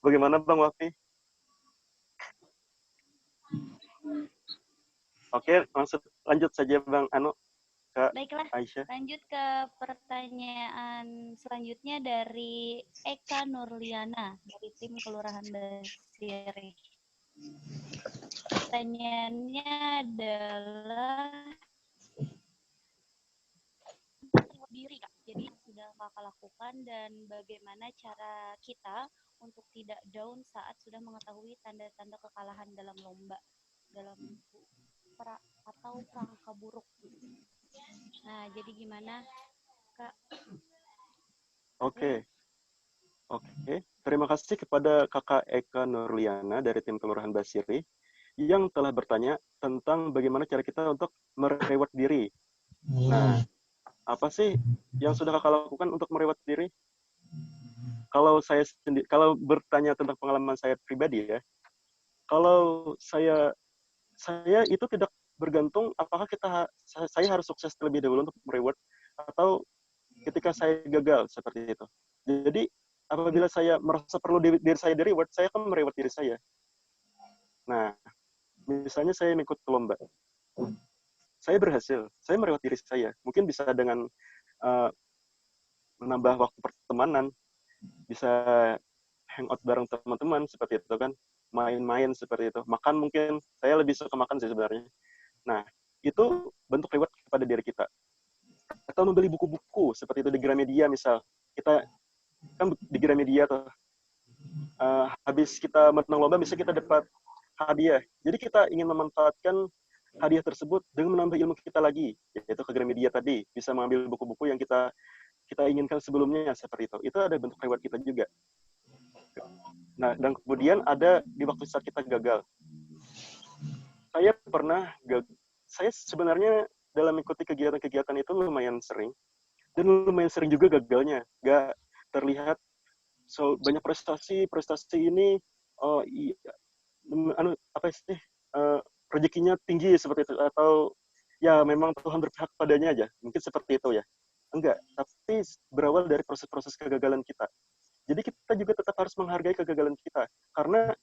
Bagaimana Bang Wafi? Oke, lanjut saja Bang Kak Baiklah, Aisyah. lanjut ke pertanyaan selanjutnya dari Eka Nurliana dari tim Kelurahan Basiri. Pertanyaannya adalah diri Kak. Jadi sudah Kakak lakukan, dan bagaimana cara kita untuk tidak down saat sudah mengetahui tanda-tanda kekalahan dalam lomba, dalam atau prangka buruk. Nah, jadi gimana, Kak? Oke. Oke, terima kasih kepada Kakak Eka Nurliana dari tim Kelurahan Basiri yang telah bertanya tentang bagaimana cara kita untuk mereward diri. Nah, apa sih yang sudah Kakak lakukan untuk mereward diri? Kalau bertanya tentang pengalaman saya pribadi ya, kalau saya itu tidak bergantung apakah saya harus sukses terlebih dahulu untuk mereward atau ketika saya gagal seperti itu. Jadi apabila saya merasa perlu diri saya di reward, saya akan mereward diri saya. Nah, misalnya saya ikut lomba, saya berhasil, saya mereward diri saya. Mungkin bisa dengan uh, menambah waktu pertemanan, bisa hangout bareng teman-teman seperti itu kan, main-main seperti itu. Makan mungkin, saya lebih suka makan sih sebenarnya. Nah, itu bentuk reward kepada diri kita. Atau membeli buku-buku seperti itu di Gramedia misal. Kita kan di Gramedia tuh habis kita menang lomba bisa kita dapat hadiah. Jadi kita ingin memanfaatkan hadiah tersebut dengan menambah ilmu kita lagi, yaitu ke Gramedia tadi, bisa mengambil buku-buku yang kita inginkan sebelumnya seperti itu. Itu ada bentuk reward kita juga. Nah, dan kemudian ada di waktu saat kita gagal. Saya sebenarnya dalam mengikuti kegiatan-kegiatan itu lumayan sering, dan lumayan sering juga gagalnya. Gak terlihat banyak prestasi ini oh iya apa sih rezekinya tinggi seperti itu atau ya memang Tuhan berpihak padanya aja mungkin seperti itu ya, enggak, tapi berawal dari proses-proses kegagalan kita. Jadi kita juga tetap harus menghargai kegagalan kita karena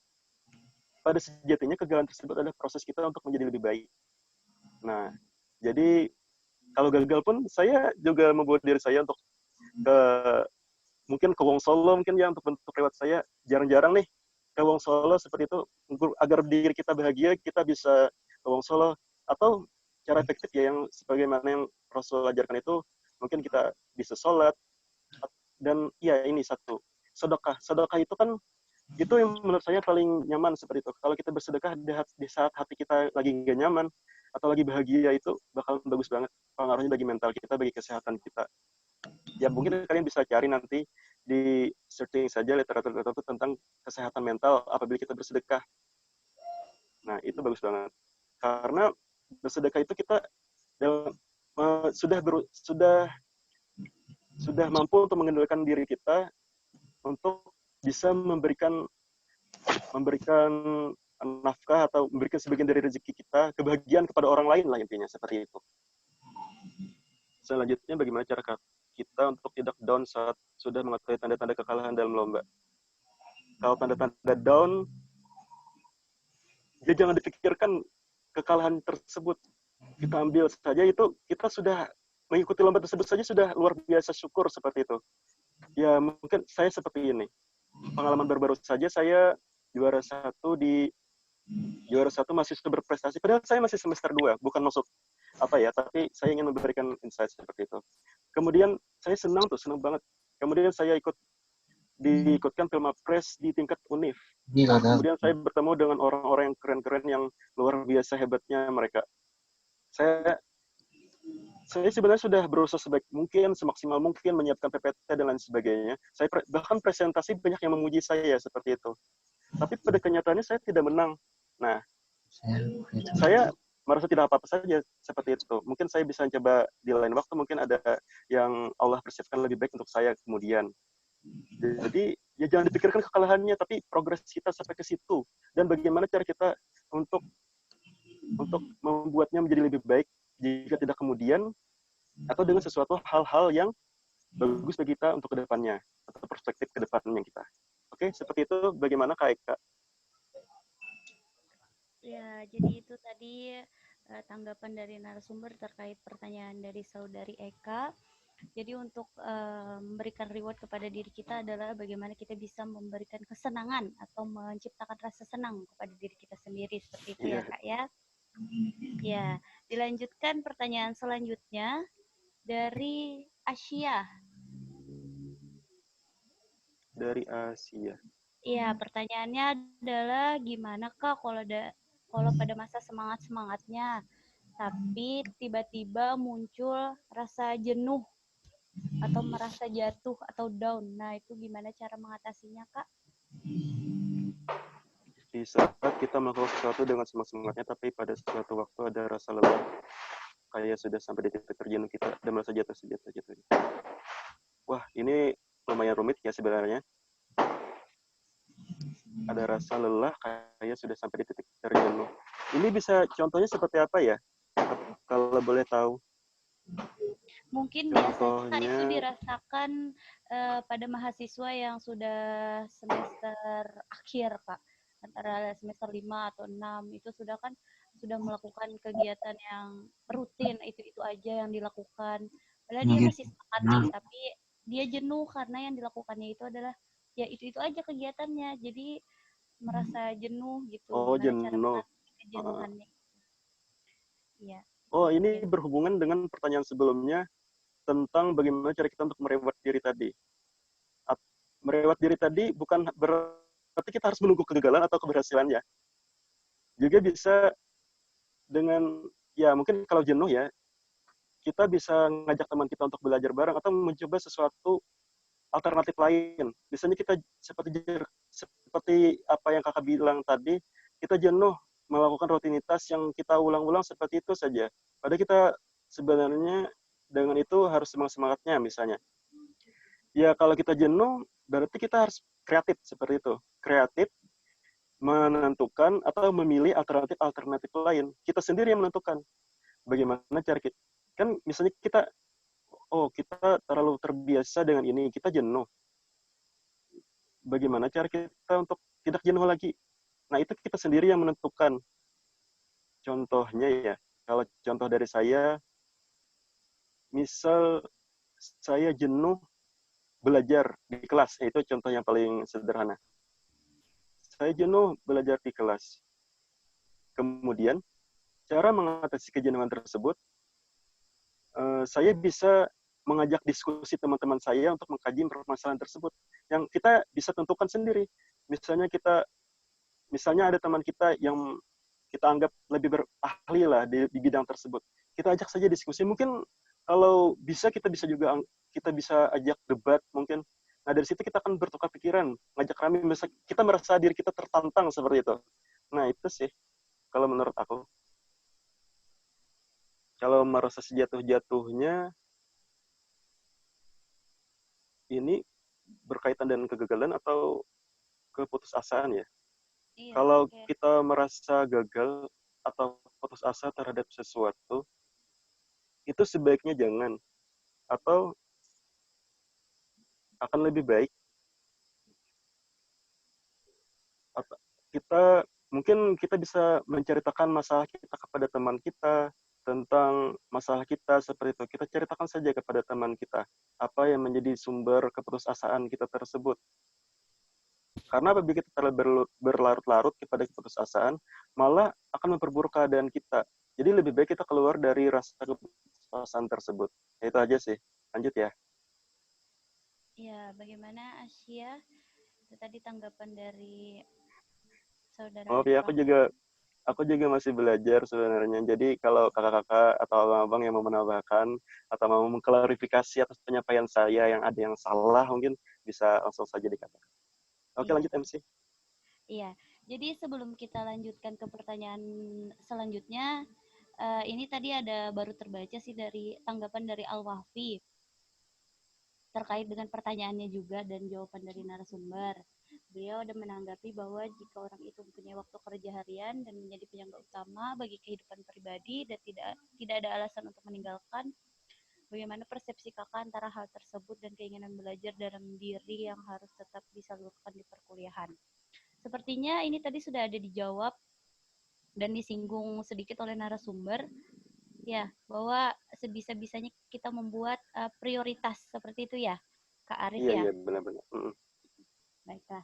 pada sejatinya kegagalan tersebut adalah proses kita untuk menjadi lebih baik. Nah, jadi kalau gagal pun saya juga membuat diri saya untuk ke mungkin ke Wong Solo mungkin ya untuk bentuk lewat saya jarang-jarang nih ke Wong Solo seperti itu agar diri kita bahagia kita bisa ke Wong Solo atau cara efektif ya yang sebagaimana yang Rasul ajarkan itu mungkin kita bisa sholat dan ya ini satu sedekah itu kan itu yang menurut saya paling nyaman seperti itu. Kalau kita bersedekah di saat hati kita lagi nggak nyaman atau lagi bahagia itu bakal bagus banget pengaruhnya bagi mental kita, bagi kesehatan kita. Ya mungkin kalian bisa cari nanti di searching saja literatur tentang kesehatan mental apabila kita bersedekah. Nah itu bagus banget karena bersedekah itu kita sudah mampu untuk mengendalikan diri kita untuk bisa memberikan nafkah atau memberikan sebagian dari rezeki kita, kebahagiaan kepada orang lain lah intinya seperti itu. Selanjutnya bagaimana cara kita untuk tidak down saat sudah mengetahui tanda-tanda kekalahan dalam lomba. Kalau tanda-tanda down, ya jangan dipikirkan kekalahan tersebut. Kita ambil saja itu, kita sudah mengikuti lomba tersebut saja sudah luar biasa syukur seperti itu. Ya mungkin saya seperti ini. Pengalaman baru-baru saja saya juara satu masih berprestasi. Padahal saya masih semester 2, bukan masuk tapi saya ingin memberikan insight seperti itu. Kemudian saya senang banget. Kemudian saya diikutkan Filma Press di tingkat UNIF. Kemudian saya bertemu dengan orang-orang yang keren-keren yang luar biasa hebatnya mereka. Saya sebenarnya sudah berusaha sebaik mungkin, semaksimal mungkin menyiapkan PPT dan lain sebagainya. Saya bahkan presentasi banyak yang memuji saya seperti itu. Tapi pada kenyataannya saya tidak menang. Nah, saya merasa tidak apa-apa saja seperti itu. Mungkin saya bisa coba di lain waktu, mungkin ada yang Allah persiapkan lebih baik untuk saya kemudian. Jadi ya jangan dipikirkan kekalahannya, tapi progres kita sampai ke situ dan bagaimana cara kita untuk membuatnya menjadi lebih baik jika tidak kemudian atau dengan sesuatu hal-hal yang bagus bagi kita untuk kedepannya atau perspektif kedepannya kita. Oke, seperti itu. Bagaimana Kak Eka? Ya, jadi itu tadi tanggapan dari narasumber terkait pertanyaan dari saudari Eka. Jadi untuk memberikan reward kepada diri kita adalah bagaimana kita bisa memberikan kesenangan atau menciptakan rasa senang kepada diri kita sendiri seperti itu ya Kak ya. Ya, dilanjutkan pertanyaan selanjutnya dari Asia. Dari Asia. Iya, pertanyaannya adalah gimana Kak kalau pada masa semangat-semangatnya tapi tiba-tiba muncul rasa jenuh atau merasa jatuh atau down. Nah, itu gimana cara mengatasinya, Kak? Di saat kita melakukan sesuatu dengan semangat-semangatnya, tapi pada suatu waktu ada rasa lelah, kayak sudah sampai di titik terjenuh kita dan merasa jatuh. Wah, ini lumayan rumit ya sebenarnya. Ada rasa lelah, kayak sudah sampai di titik terjenuh. Ini bisa contohnya seperti apa ya? Kalau boleh tahu. Mungkin biasanya itu Contohnya, dirasakan pada mahasiswa yang sudah semester akhir, Pak. Antara semester 5 atau 6 itu sudah melakukan kegiatan yang rutin, itu aja yang dilakukan. Padahal dia masih semangat nih, tapi dia jenuh karena yang dilakukannya itu adalah ya itu aja kegiatannya. Jadi merasa jenuh gitu. oh Gimana cara jenuh. mengatasi kejenuhannya? Iya. Oh, ini Gitu. berhubungan dengan pertanyaan sebelumnya tentang bagaimana cara kita untuk mereward diri tadi. Mereward diri tadi bukan berarti kita harus menunggu kegagalan atau keberhasilannya. Juga bisa dengan, ya mungkin kalau jenuh ya, kita bisa ngajak teman kita untuk belajar bareng atau mencoba sesuatu alternatif lain. Misalnya kita seperti apa yang kakak bilang tadi, kita jenuh melakukan rutinitas yang kita ulang-ulang seperti itu saja. Padahal kita sebenarnya dengan itu harus semangat-semangatnya misalnya. Ya kalau kita jenuh, berarti kita harus kreatif seperti itu. Kreatif, menentukan atau memilih alternatif lain. Kita sendiri yang menentukan bagaimana cara kita. Kan misalnya kita terlalu terbiasa dengan ini, kita jenuh. Bagaimana cara kita untuk tidak jenuh lagi? Nah, itu kita sendiri yang menentukan. Contohnya ya, kalau contoh dari saya, misal saya jenuh belajar di kelas, itu contoh yang paling sederhana. Saya jenuh belajar di kelas. Kemudian, cara mengatasi kejenuhan tersebut, saya bisa mengajak diskusi teman-teman saya untuk mengkaji permasalahan tersebut. Yang kita bisa tentukan sendiri. Misalnya ada teman kita yang kita anggap lebih berahli lah di bidang tersebut. Kita ajak saja diskusi. Mungkin kalau bisa kita bisa ajak debat mungkin. Nah dari situ kita akan bertukar pikiran, ngajak kami, kita merasa diri kita tertantang seperti itu. Nah itu sih kalau menurut aku. Kalau merasa sejatuh-jatuhnya, ini berkaitan dengan kegagalan atau keputusasaan ya. Iya, Kalau oke. kita merasa gagal atau putus asa terhadap sesuatu, itu sebaiknya jangan. Atau akan lebih baik kita bisa menceritakan masalah kita kepada teman kita, tentang masalah kita seperti itu. Kita ceritakan saja kepada teman kita apa yang menjadi sumber keputusasaan kita tersebut. Karena apabila kita terlalu berlarut-larut kepada keputusasaan, malah akan memperburuk keadaan kita. Jadi lebih baik kita keluar dari rasa keputusasaan tersebut. Itu aja sih. Lanjut ya. Ya, bagaimana Asia? Itu tadi tanggapan dari saudara Oh ya, Raf. aku juga masih belajar sebenarnya. Jadi kalau kakak-kakak atau abang-abang yang mau menambahkan atau mau mengklarifikasi atas penyampaian saya yang ada yang salah, mungkin bisa langsung saja dikatakan. Oke, Iya, lanjut MC. iya. Jadi sebelum kita lanjutkan ke pertanyaan selanjutnya, ini tadi ada baru terbaca sih dari tanggapan dari Al-Wahfi terkait dengan pertanyaannya juga dan jawaban dari narasumber. Beliau ada menanggapi bahwa jika orang itu mempunyai waktu kerja harian dan menjadi penyangga utama bagi kehidupan pribadi dan tidak ada alasan untuk meninggalkan, bagaimana persepsi kakak antara hal tersebut dan keinginan belajar dalam diri yang harus tetap disalurkan di perkuliahan? Sepertinya ini tadi sudah ada dijawab dan disinggung sedikit oleh narasumber, ya, bahwa sebisa-bisanya kita membuat prioritas seperti itu ya, Kak Arif ya. Iya, benar-benar. Baiklah,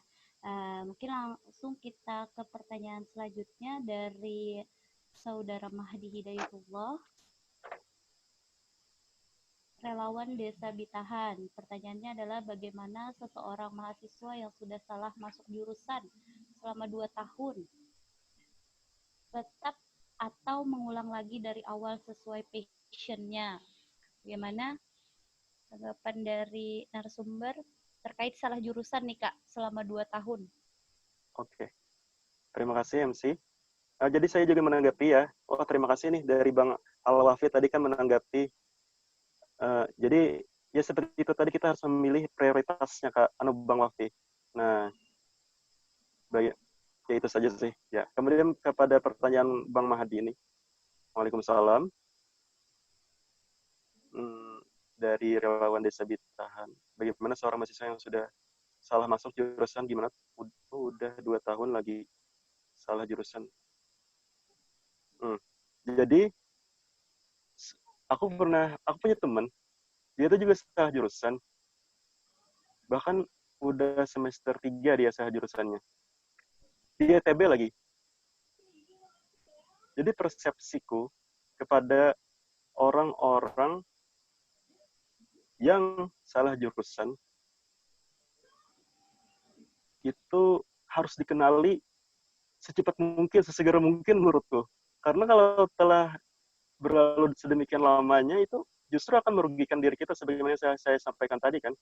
mungkin langsung kita ke pertanyaan selanjutnya dari Saudara Mahdi Hidayatullah, relawan Desa Bitahan. Pertanyaannya adalah bagaimana seseorang mahasiswa yang sudah salah masuk jurusan selama 2 tahun tetap atau atau mengulang lagi dari awal sesuai passion-nya. Bagaimana tanggapan dari narasumber terkait salah jurusan nih Kak selama 2 tahun? Oke, terima kasih MC. Jadi saya juga menanggapi ya. Oh, terima kasih nih dari Bang Al-Wafi tadi kan menanggapi. Jadi ya seperti itu tadi kita harus memilih prioritasnya Kak Bang Wafi. Nah, baik, ya itu saja sih. Ya, kemudian kepada pertanyaan Bang Mahdi ini. Waalaikumsalam. Dari relawan Desa Bitahan. Bagaimana seorang mahasiswa yang sudah salah masuk jurusan gimana? Udah 2 tahun lagi salah jurusan. Jadi aku punya teman, dia tuh juga salah jurusan. Bahkan udah semester 3 dia salah jurusannya. Dia TB lagi. Jadi persepsiku kepada orang-orang yang salah jurusan itu harus dikenali secepat mungkin, sesegera mungkin menurutku. Karena kalau telah berlalu sedemikian lamanya itu justru akan merugikan diri kita sebagaimana saya sampaikan tadi kan.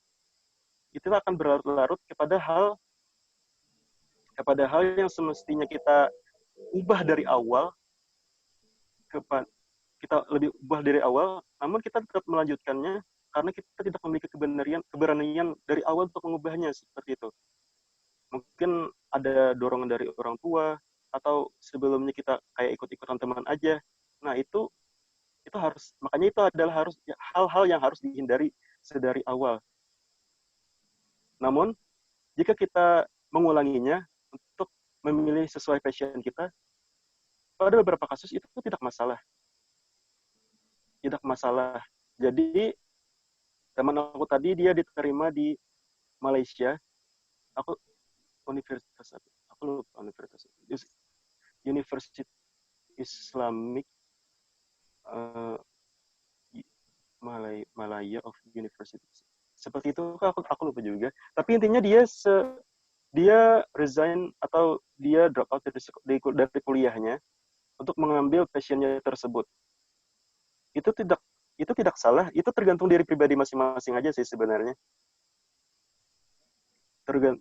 Itu akan berlarut-larut kepada hal yang semestinya kita ubah dari awal, kita lebih ubah dari awal, namun kita tetap melanjutkannya karena kita tidak memiliki keberanian dari awal untuk mengubahnya seperti itu. Mungkin ada dorongan dari orang tua atau sebelumnya kita kayak ikut-ikutan teman aja. Nah, itu makanya itu adalah hal-hal yang harus dihindari sedari awal. Namun, jika kita mengulanginya untuk memilih sesuai passion kita, pada beberapa kasus itu tidak masalah. Tidak masalah. Jadi, teman aku tadi dia diterima di Malaysia. Aku lupa universitas. University Islamic Malaya of University. Seperti itu aku lupa juga. Tapi intinya dia resign atau dia drop out dari kuliahnya untuk mengambil passionnya tersebut. Itu tidak salah, itu tergantung diri pribadi masing-masing aja sih sebenarnya.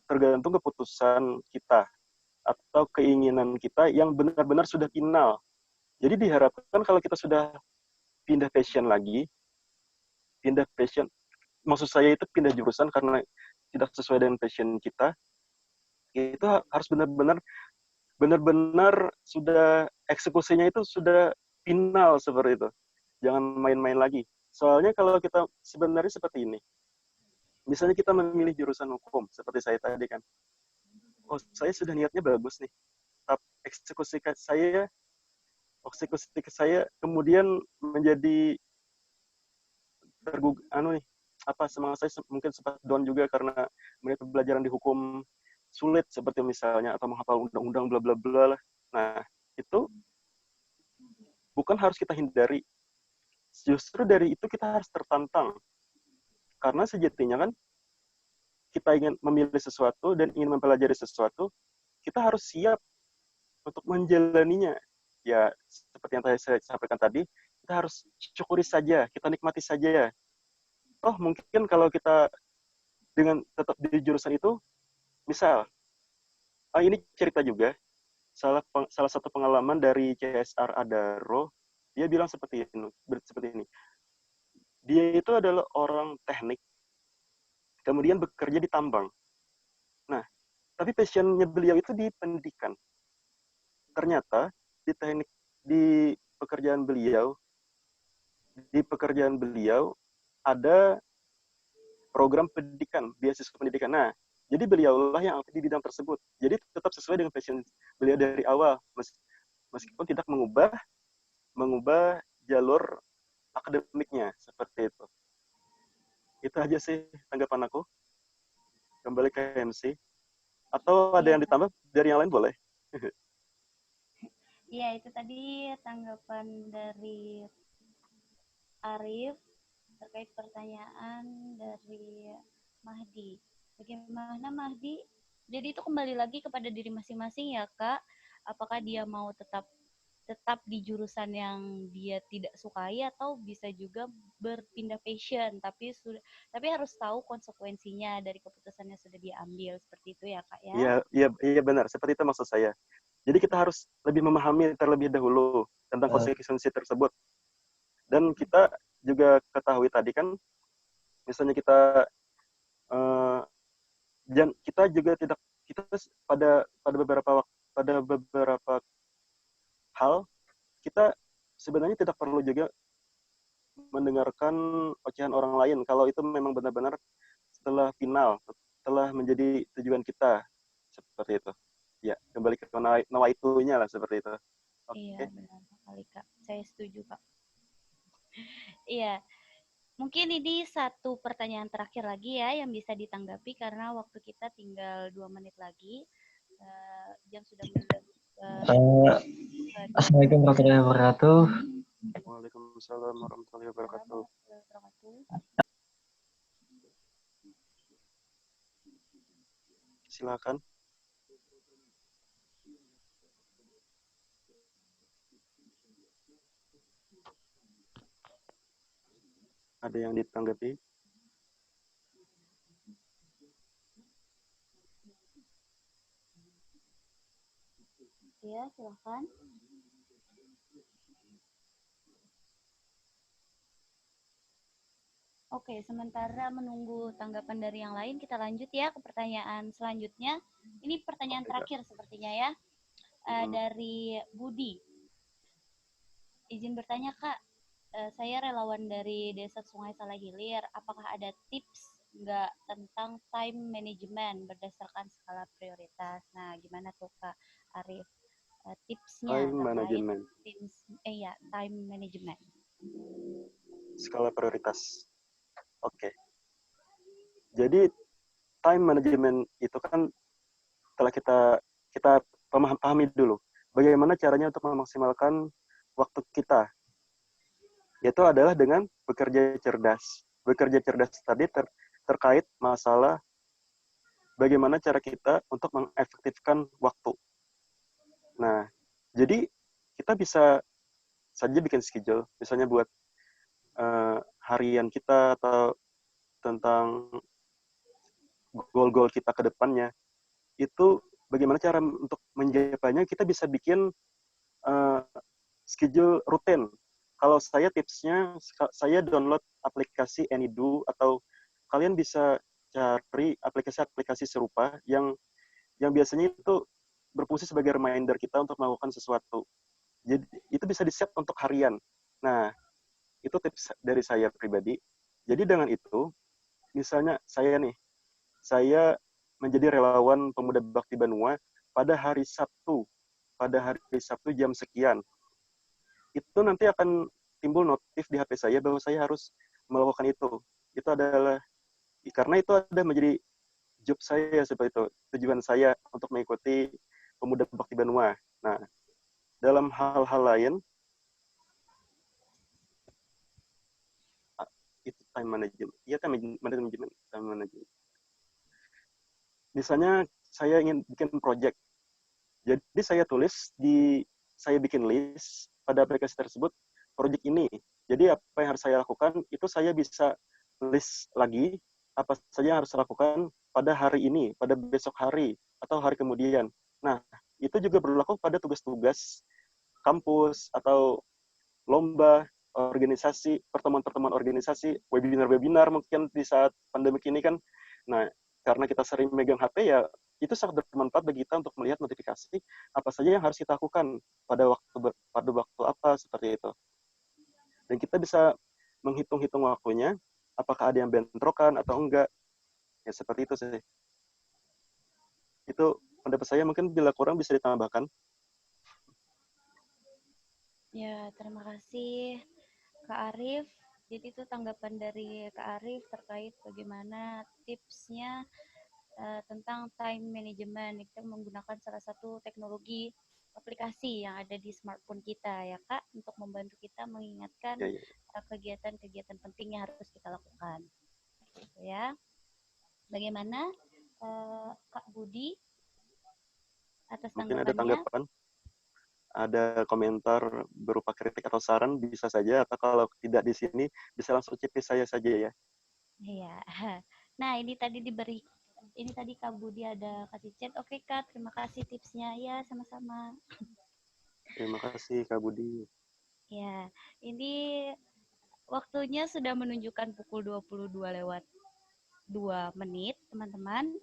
Tergantung keputusan kita atau keinginan kita yang benar-benar sudah final. Jadi diharapkan kalau kita sudah pindah passion, maksud saya itu pindah jurusan karena tidak sesuai dengan passion kita, itu harus benar-benar sudah eksekusinya itu sudah final seperti itu. Jangan main-main lagi. Soalnya kalau kita sebenarnya seperti ini, misalnya kita memilih jurusan hukum, seperti saya tadi kan, oh saya sudah niatnya bagus nih, tapi eksekusi saya kemudian menjadi semangat saya mungkin sempat down juga karena melihat pembelajaran di hukum sulit seperti misalnya atau menghafal undang-undang bla bla bla lah. Nah, itu bukan harus kita hindari. Justru dari itu kita harus tertantang. Karena sejatinya kan kita ingin memilih sesuatu dan ingin mempelajari sesuatu, kita harus siap untuk menjalaninya. Ya, seperti yang saya sampaikan tadi, kita harus syukuri saja, kita nikmati saja. Oh, mungkin kalau kita dengan tetap di jurusan itu, misal, ini cerita juga, salah satu pengalaman dari CSR Adaro, dia bilang seperti ini. Dia itu adalah orang teknik, kemudian bekerja di tambang. Nah, tapi passionnya beliau itu di pendidikan. Ternyata di pekerjaan beliau ada program pendidikan, beasiswa pendidikan. Nah, jadi beliaulah yang aktif di bidang tersebut. Jadi tetap sesuai dengan passion beliau dari awal, meskipun tidak mengubah jalur akademiknya seperti itu. Itu aja sih tanggapan aku. Kembali ke MC. Atau ada yang ditambah dari yang lain boleh? Iya, itu tadi tanggapan dari Arif terkait pertanyaan dari Mahdi. Bagaimana Mahdi? Jadi itu kembali lagi kepada diri masing-masing ya Kak. Apakah dia mau tetap tetap di jurusan yang dia tidak sukai atau bisa juga berpindah passion tapi harus tahu konsekuensinya dari keputusan yang sudah dia ambil seperti itu ya Kak ya. Iya, iya, iya benar. Seperti itu maksud saya. Jadi kita harus lebih memahami terlebih dahulu tentang konsekuensi tersebut. Dan kita juga ketahui tadi kan, misalnya kita kita juga tidak kita pada beberapa hal kita sebenarnya tidak perlu juga mendengarkan ocehan orang lain kalau itu memang benar-benar setelah final, setelah menjadi tujuan kita seperti itu. Ya, kembali ke nawaitunya lah seperti itu. Iya, benar sekali Kak. Saya setuju Kak. Iya. Mungkin ini satu pertanyaan terakhir lagi ya yang bisa ditanggapi karena waktu kita tinggal 2 menit lagi. Jam sudah Assalamualaikum warahmatullahi wabarakatuh. Waalaikumsalam warahmatullahi wabarakatuh. Silakan. Ada yang ditanggapi? Ya, silakan. Oke, sementara menunggu tanggapan dari yang lain, kita lanjut ya ke pertanyaan selanjutnya. Ini pertanyaan terakhir sepertinya ya. Dari Budi. Izin bertanya, Kak. Saya relawan dari Desa Sungai Salahilir. Apakah ada tips nggak tentang time management berdasarkan skala prioritas? Nah, gimana tuh, Kak Arif? Tipsnya Time management. Time management. Skala prioritas. Oke. Jadi time management itu kan telah kita pahami dulu. Bagaimana caranya untuk memaksimalkan waktu kita. Yaitu adalah dengan bekerja cerdas. Bekerja cerdas tadi terkait masalah bagaimana cara kita untuk mengefektifkan waktu. Nah, jadi kita bisa saja bikin schedule, misalnya buat harian kita atau tentang goal-goal kita ke depannya. Itu bagaimana cara untuk menjapainya, kita bisa bikin schedule rutin. Kalau saya tipsnya, saya download aplikasi Anydo atau kalian bisa cari aplikasi-aplikasi serupa yang biasanya itu berfungsi sebagai reminder kita untuk melakukan sesuatu. Jadi itu bisa di-set untuk harian. Nah, itu tips dari saya pribadi. Jadi dengan itu, misalnya saya menjadi relawan pemuda bakti Banua pada hari Sabtu jam sekian. Itu nanti akan timbul notif di HP saya bahwa saya harus melakukan itu. Itu adalah karena itu ada menjadi job saya seperti itu, tujuan saya untuk mengikuti pemuda bakti Banua. Nah, dalam hal-hal lain itu time management. Iya, time management. Misalnya saya ingin bikin project. Jadi saya bikin list pada aplikasi tersebut project ini. Jadi apa yang harus saya lakukan itu saya bisa list lagi apa saja yang harus saya lakukan pada hari ini, pada besok hari atau hari kemudian. Nah, itu juga berlaku pada tugas-tugas kampus atau lomba, organisasi, pertemuan-pertemuan organisasi, webinar-webinar mungkin di saat pandemi ini kan. Nah, karena kita sering megang HP ya, itu sangat bermanfaat bagi kita untuk melihat notifikasi apa saja yang harus kita lakukan pada waktu apa seperti itu. Dan kita bisa menghitung-hitung waktunya, apakah ada yang bentrokan atau enggak. Ya seperti itu sih. Itu pendapat saya, mungkin bila kurang bisa ditambahkan. Ya, terima kasih Kak Arif. Jadi itu tanggapan dari Kak Arif terkait bagaimana tipsnya tentang time management. Kita menggunakan salah satu teknologi aplikasi yang ada di smartphone kita ya Kak, untuk membantu kita mengingatkan kegiatan-kegiatan penting yang harus kita lakukan. Ya. Bagaimana Kak Budi atas tanggapannya? Mungkin ada tanggapan? ada komentar berupa kritik atau saran bisa saja, atau kalau tidak di sini bisa langsung chat saya saja ya. Iya. Nah, ini tadi Kak Budi ada kasih chat. Oke Kak, terima kasih tipsnya ya, sama-sama. Terima kasih Kak Budi. Ya, ini waktunya sudah menunjukkan pukul 22:02, teman-teman.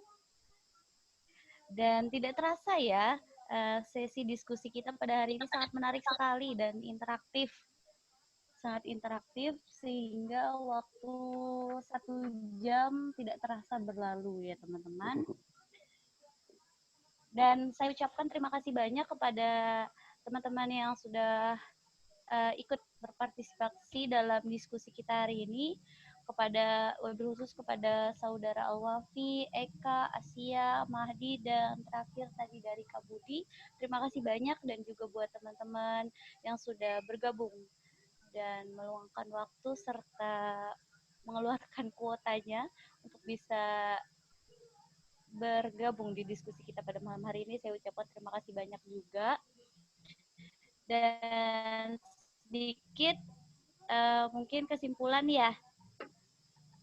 Dan tidak terasa ya, sesi diskusi kita pada hari ini sangat menarik sekali dan interaktif. Sangat interaktif sehingga waktu 1 jam tidak terasa berlalu ya teman-teman. Dan saya ucapkan terima kasih banyak kepada teman-teman yang sudah ikut berpartisipasi dalam diskusi kita hari ini, kepada wabil khusus kepada saudara Alwafi, Eka, Asia, Mahdi, dan terakhir tadi dari Kak Budi. Terima kasih banyak, dan juga buat teman-teman yang sudah bergabung dan meluangkan waktu serta mengeluarkan kuotanya untuk bisa bergabung di diskusi kita pada malam hari ini. Saya ucapkan terima kasih banyak juga. Dan sedikit mungkin kesimpulan ya.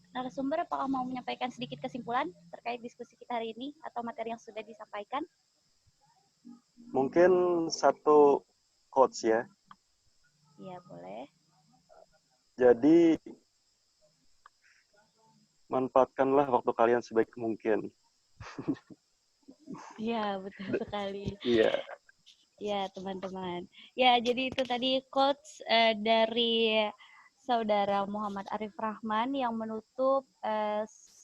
Narasumber, apakah mau menyampaikan sedikit kesimpulan terkait diskusi kita hari ini atau materi yang sudah disampaikan? Mungkin satu quotes ya. Iya, boleh. Jadi, manfaatkanlah waktu kalian sebaik mungkin. Iya, betul sekali. Iya. Ya, teman-teman. Ya, jadi itu tadi quotes dari Saudara Muhammad Arif Rahman yang menutup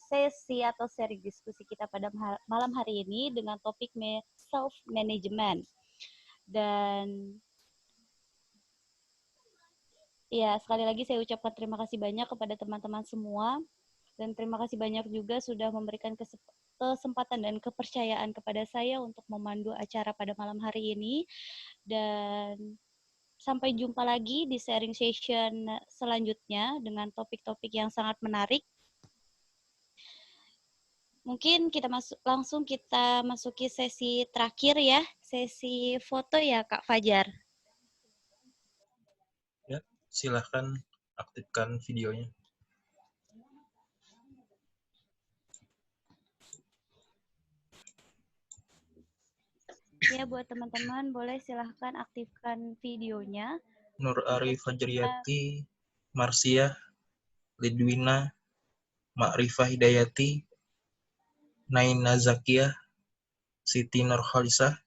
sesi atau seri diskusi kita pada malam hari ini dengan topik self-management. Dan ya, sekali lagi saya ucapkan terima kasih banyak kepada teman-teman semua. Dan terima kasih banyak juga sudah memberikan kesempatan dan kepercayaan kepada saya untuk memandu acara pada malam hari ini. Dan sampai jumpa lagi di sharing session selanjutnya dengan topik-topik yang sangat menarik. Mungkin kita langsung kita masuki sesi terakhir ya, sesi foto ya Kak Fajar. Ya, silahkan aktifkan videonya. Ya, buat teman-teman boleh silahkan aktifkan videonya. Nur Arif Fajriyati, Marsia, Lidwina, Ma'rifah Hidayati, Naina Zakia, Siti Nurhalisah,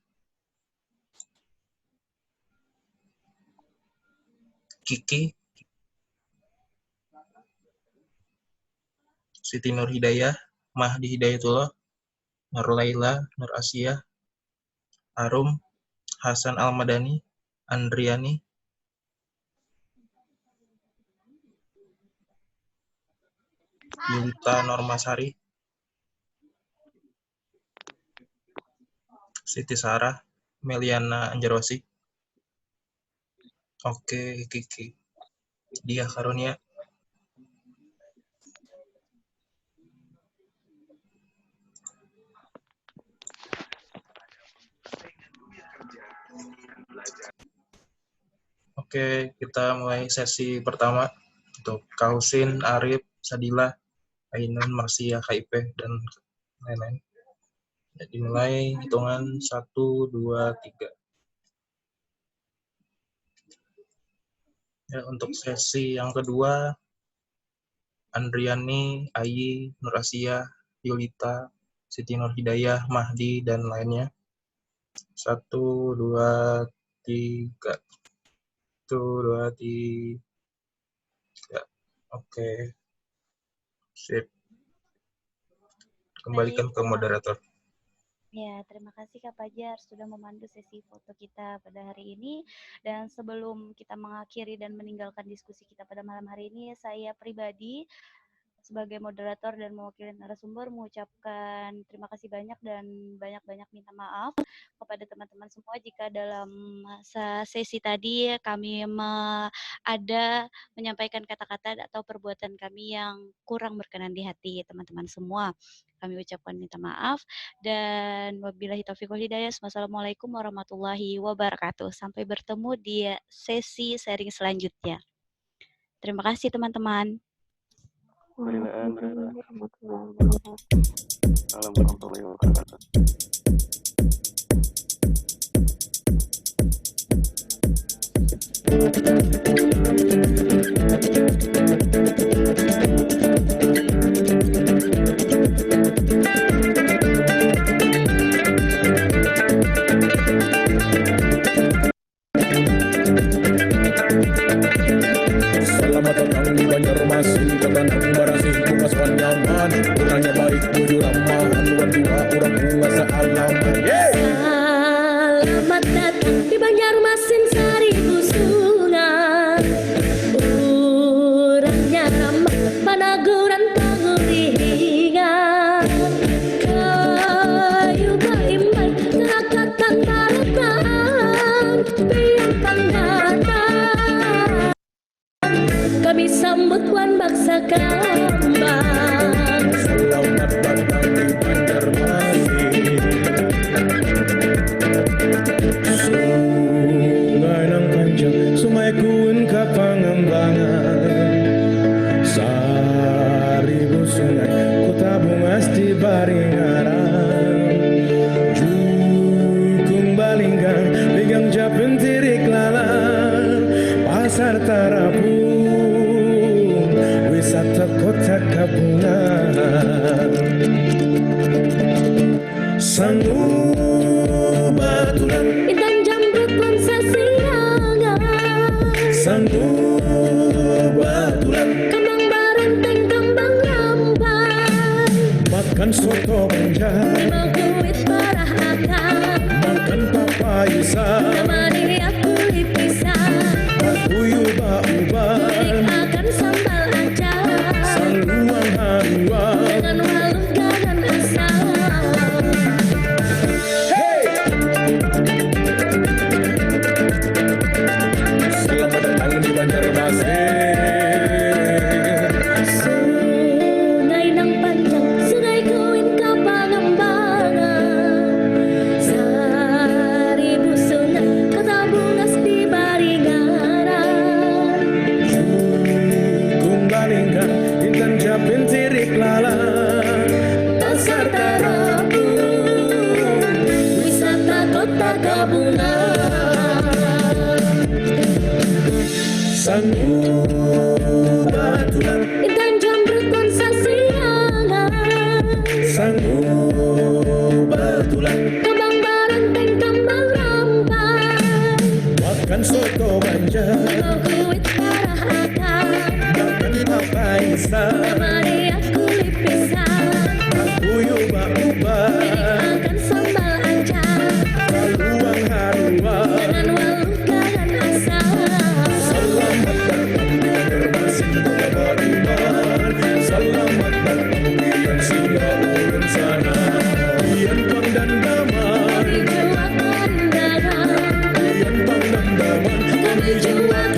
Kiki, Siti Nur Hidayah, Mahdi Hidayatullah, Nur Laila, Nur Asia, Arum, Hasan Almadani, Andriani, Yulita Normasari, Siti Sarah, Meliana Anjarosi, Oke Kiki, Dia Karunia, Oke, kita mulai sesi pertama untuk Kausin, Arif, Sadila, Ainun, Marsia, KIP, dan lain-lain. Jadi mulai hitungan 1, 2, 3. Ya, untuk sesi yang kedua, Andriani, Ayi, Nur Asia, Yulita, Siti Nur Hidayah, Mahdi, dan lainnya. 1, 2, 3. 1, 2, 3. Oke. Sip. Kembalikan ke moderator. Ya, terima kasih Kak Fajar sudah memandu sesi foto kita pada hari ini. Dan sebelum kita mengakhiri dan meninggalkan diskusi kita pada malam hari ini, saya pribadi sebagai moderator dan mewakili narasumber mengucapkan terima kasih banyak dan banyak-banyak minta maaf kepada teman-teman semua jika dalam masa sesi tadi kami ada menyampaikan kata-kata atau perbuatan kami yang kurang berkenan di hati teman-teman semua. Kami ucapkan minta maaf dan wabillahi taufiq wal hidayah. Wassalamualaikum warahmatullahi wabarakatuh. Sampai bertemu di sesi sharing selanjutnya. Terima kasih teman-teman. Waalaikumsalam warahmatullahi wabarakatuh. Selamat datang di Banjarmasin, ketanang barasih pengasuhan nyaman, orangnya baik, jujur ramah, haluan dua orang bunga sealaman. Selamat datang di Banjarmasin, seribu sungai, orangnya ramah, panaguran penguringan, kayu baimbai, kerakatan baratan, biang panggatan. Kami sambut Wan Baksa Kambang. Selamat datang di Banjarmasin. Sungai nang panjang, sungai kun ka Pangembangan. Seribu sungai, kota bungas di Baringaran. Jukung Balinggang, Ligang Japin Tirik Lalang. Pasar Tarapung, wisata kota Kabungan. Sangu Baturan, Intan Jamrut Lensa Siangan. Sangu Baturan, Kembang Barenteng, Kembang Rampai. makan soto banjar, Mengkuit parah akang. makan papayisa, Temani aku kulit pisang. bakuyu Kulik bauban, akan sambal acar. saluang haruan. Dengan waluh ganan asam. Selamat datang di Banjarmasin. Sungai nang panjang, sungai kuin ka Pangembangan. Seribu sungai, kota bungas di Baringaran. Jukung Balinggang, Intan Japin Tirik Lalang. Pasar Tarapung, wisata kota Kabungan. Sangu Baturan, Intan Jamrut Lensa Siangan. Sangu Baturan, Kembang Barenteng, Kembang Rampai. makan soto banjar, Mengkuit parah akang. makan papayisa, Temani aku kulit pisang. bakuyu bauban, Akan sambal acar. saluang haruan. Dengan waluh ganan asam. Selamat datang di Banjarmasin, kota Bariman. Selamat datang di yang singgah ulun sana. Ian Pang dan Daman, Kami jual kondangan. Ian Pang dan Daman, Kami jual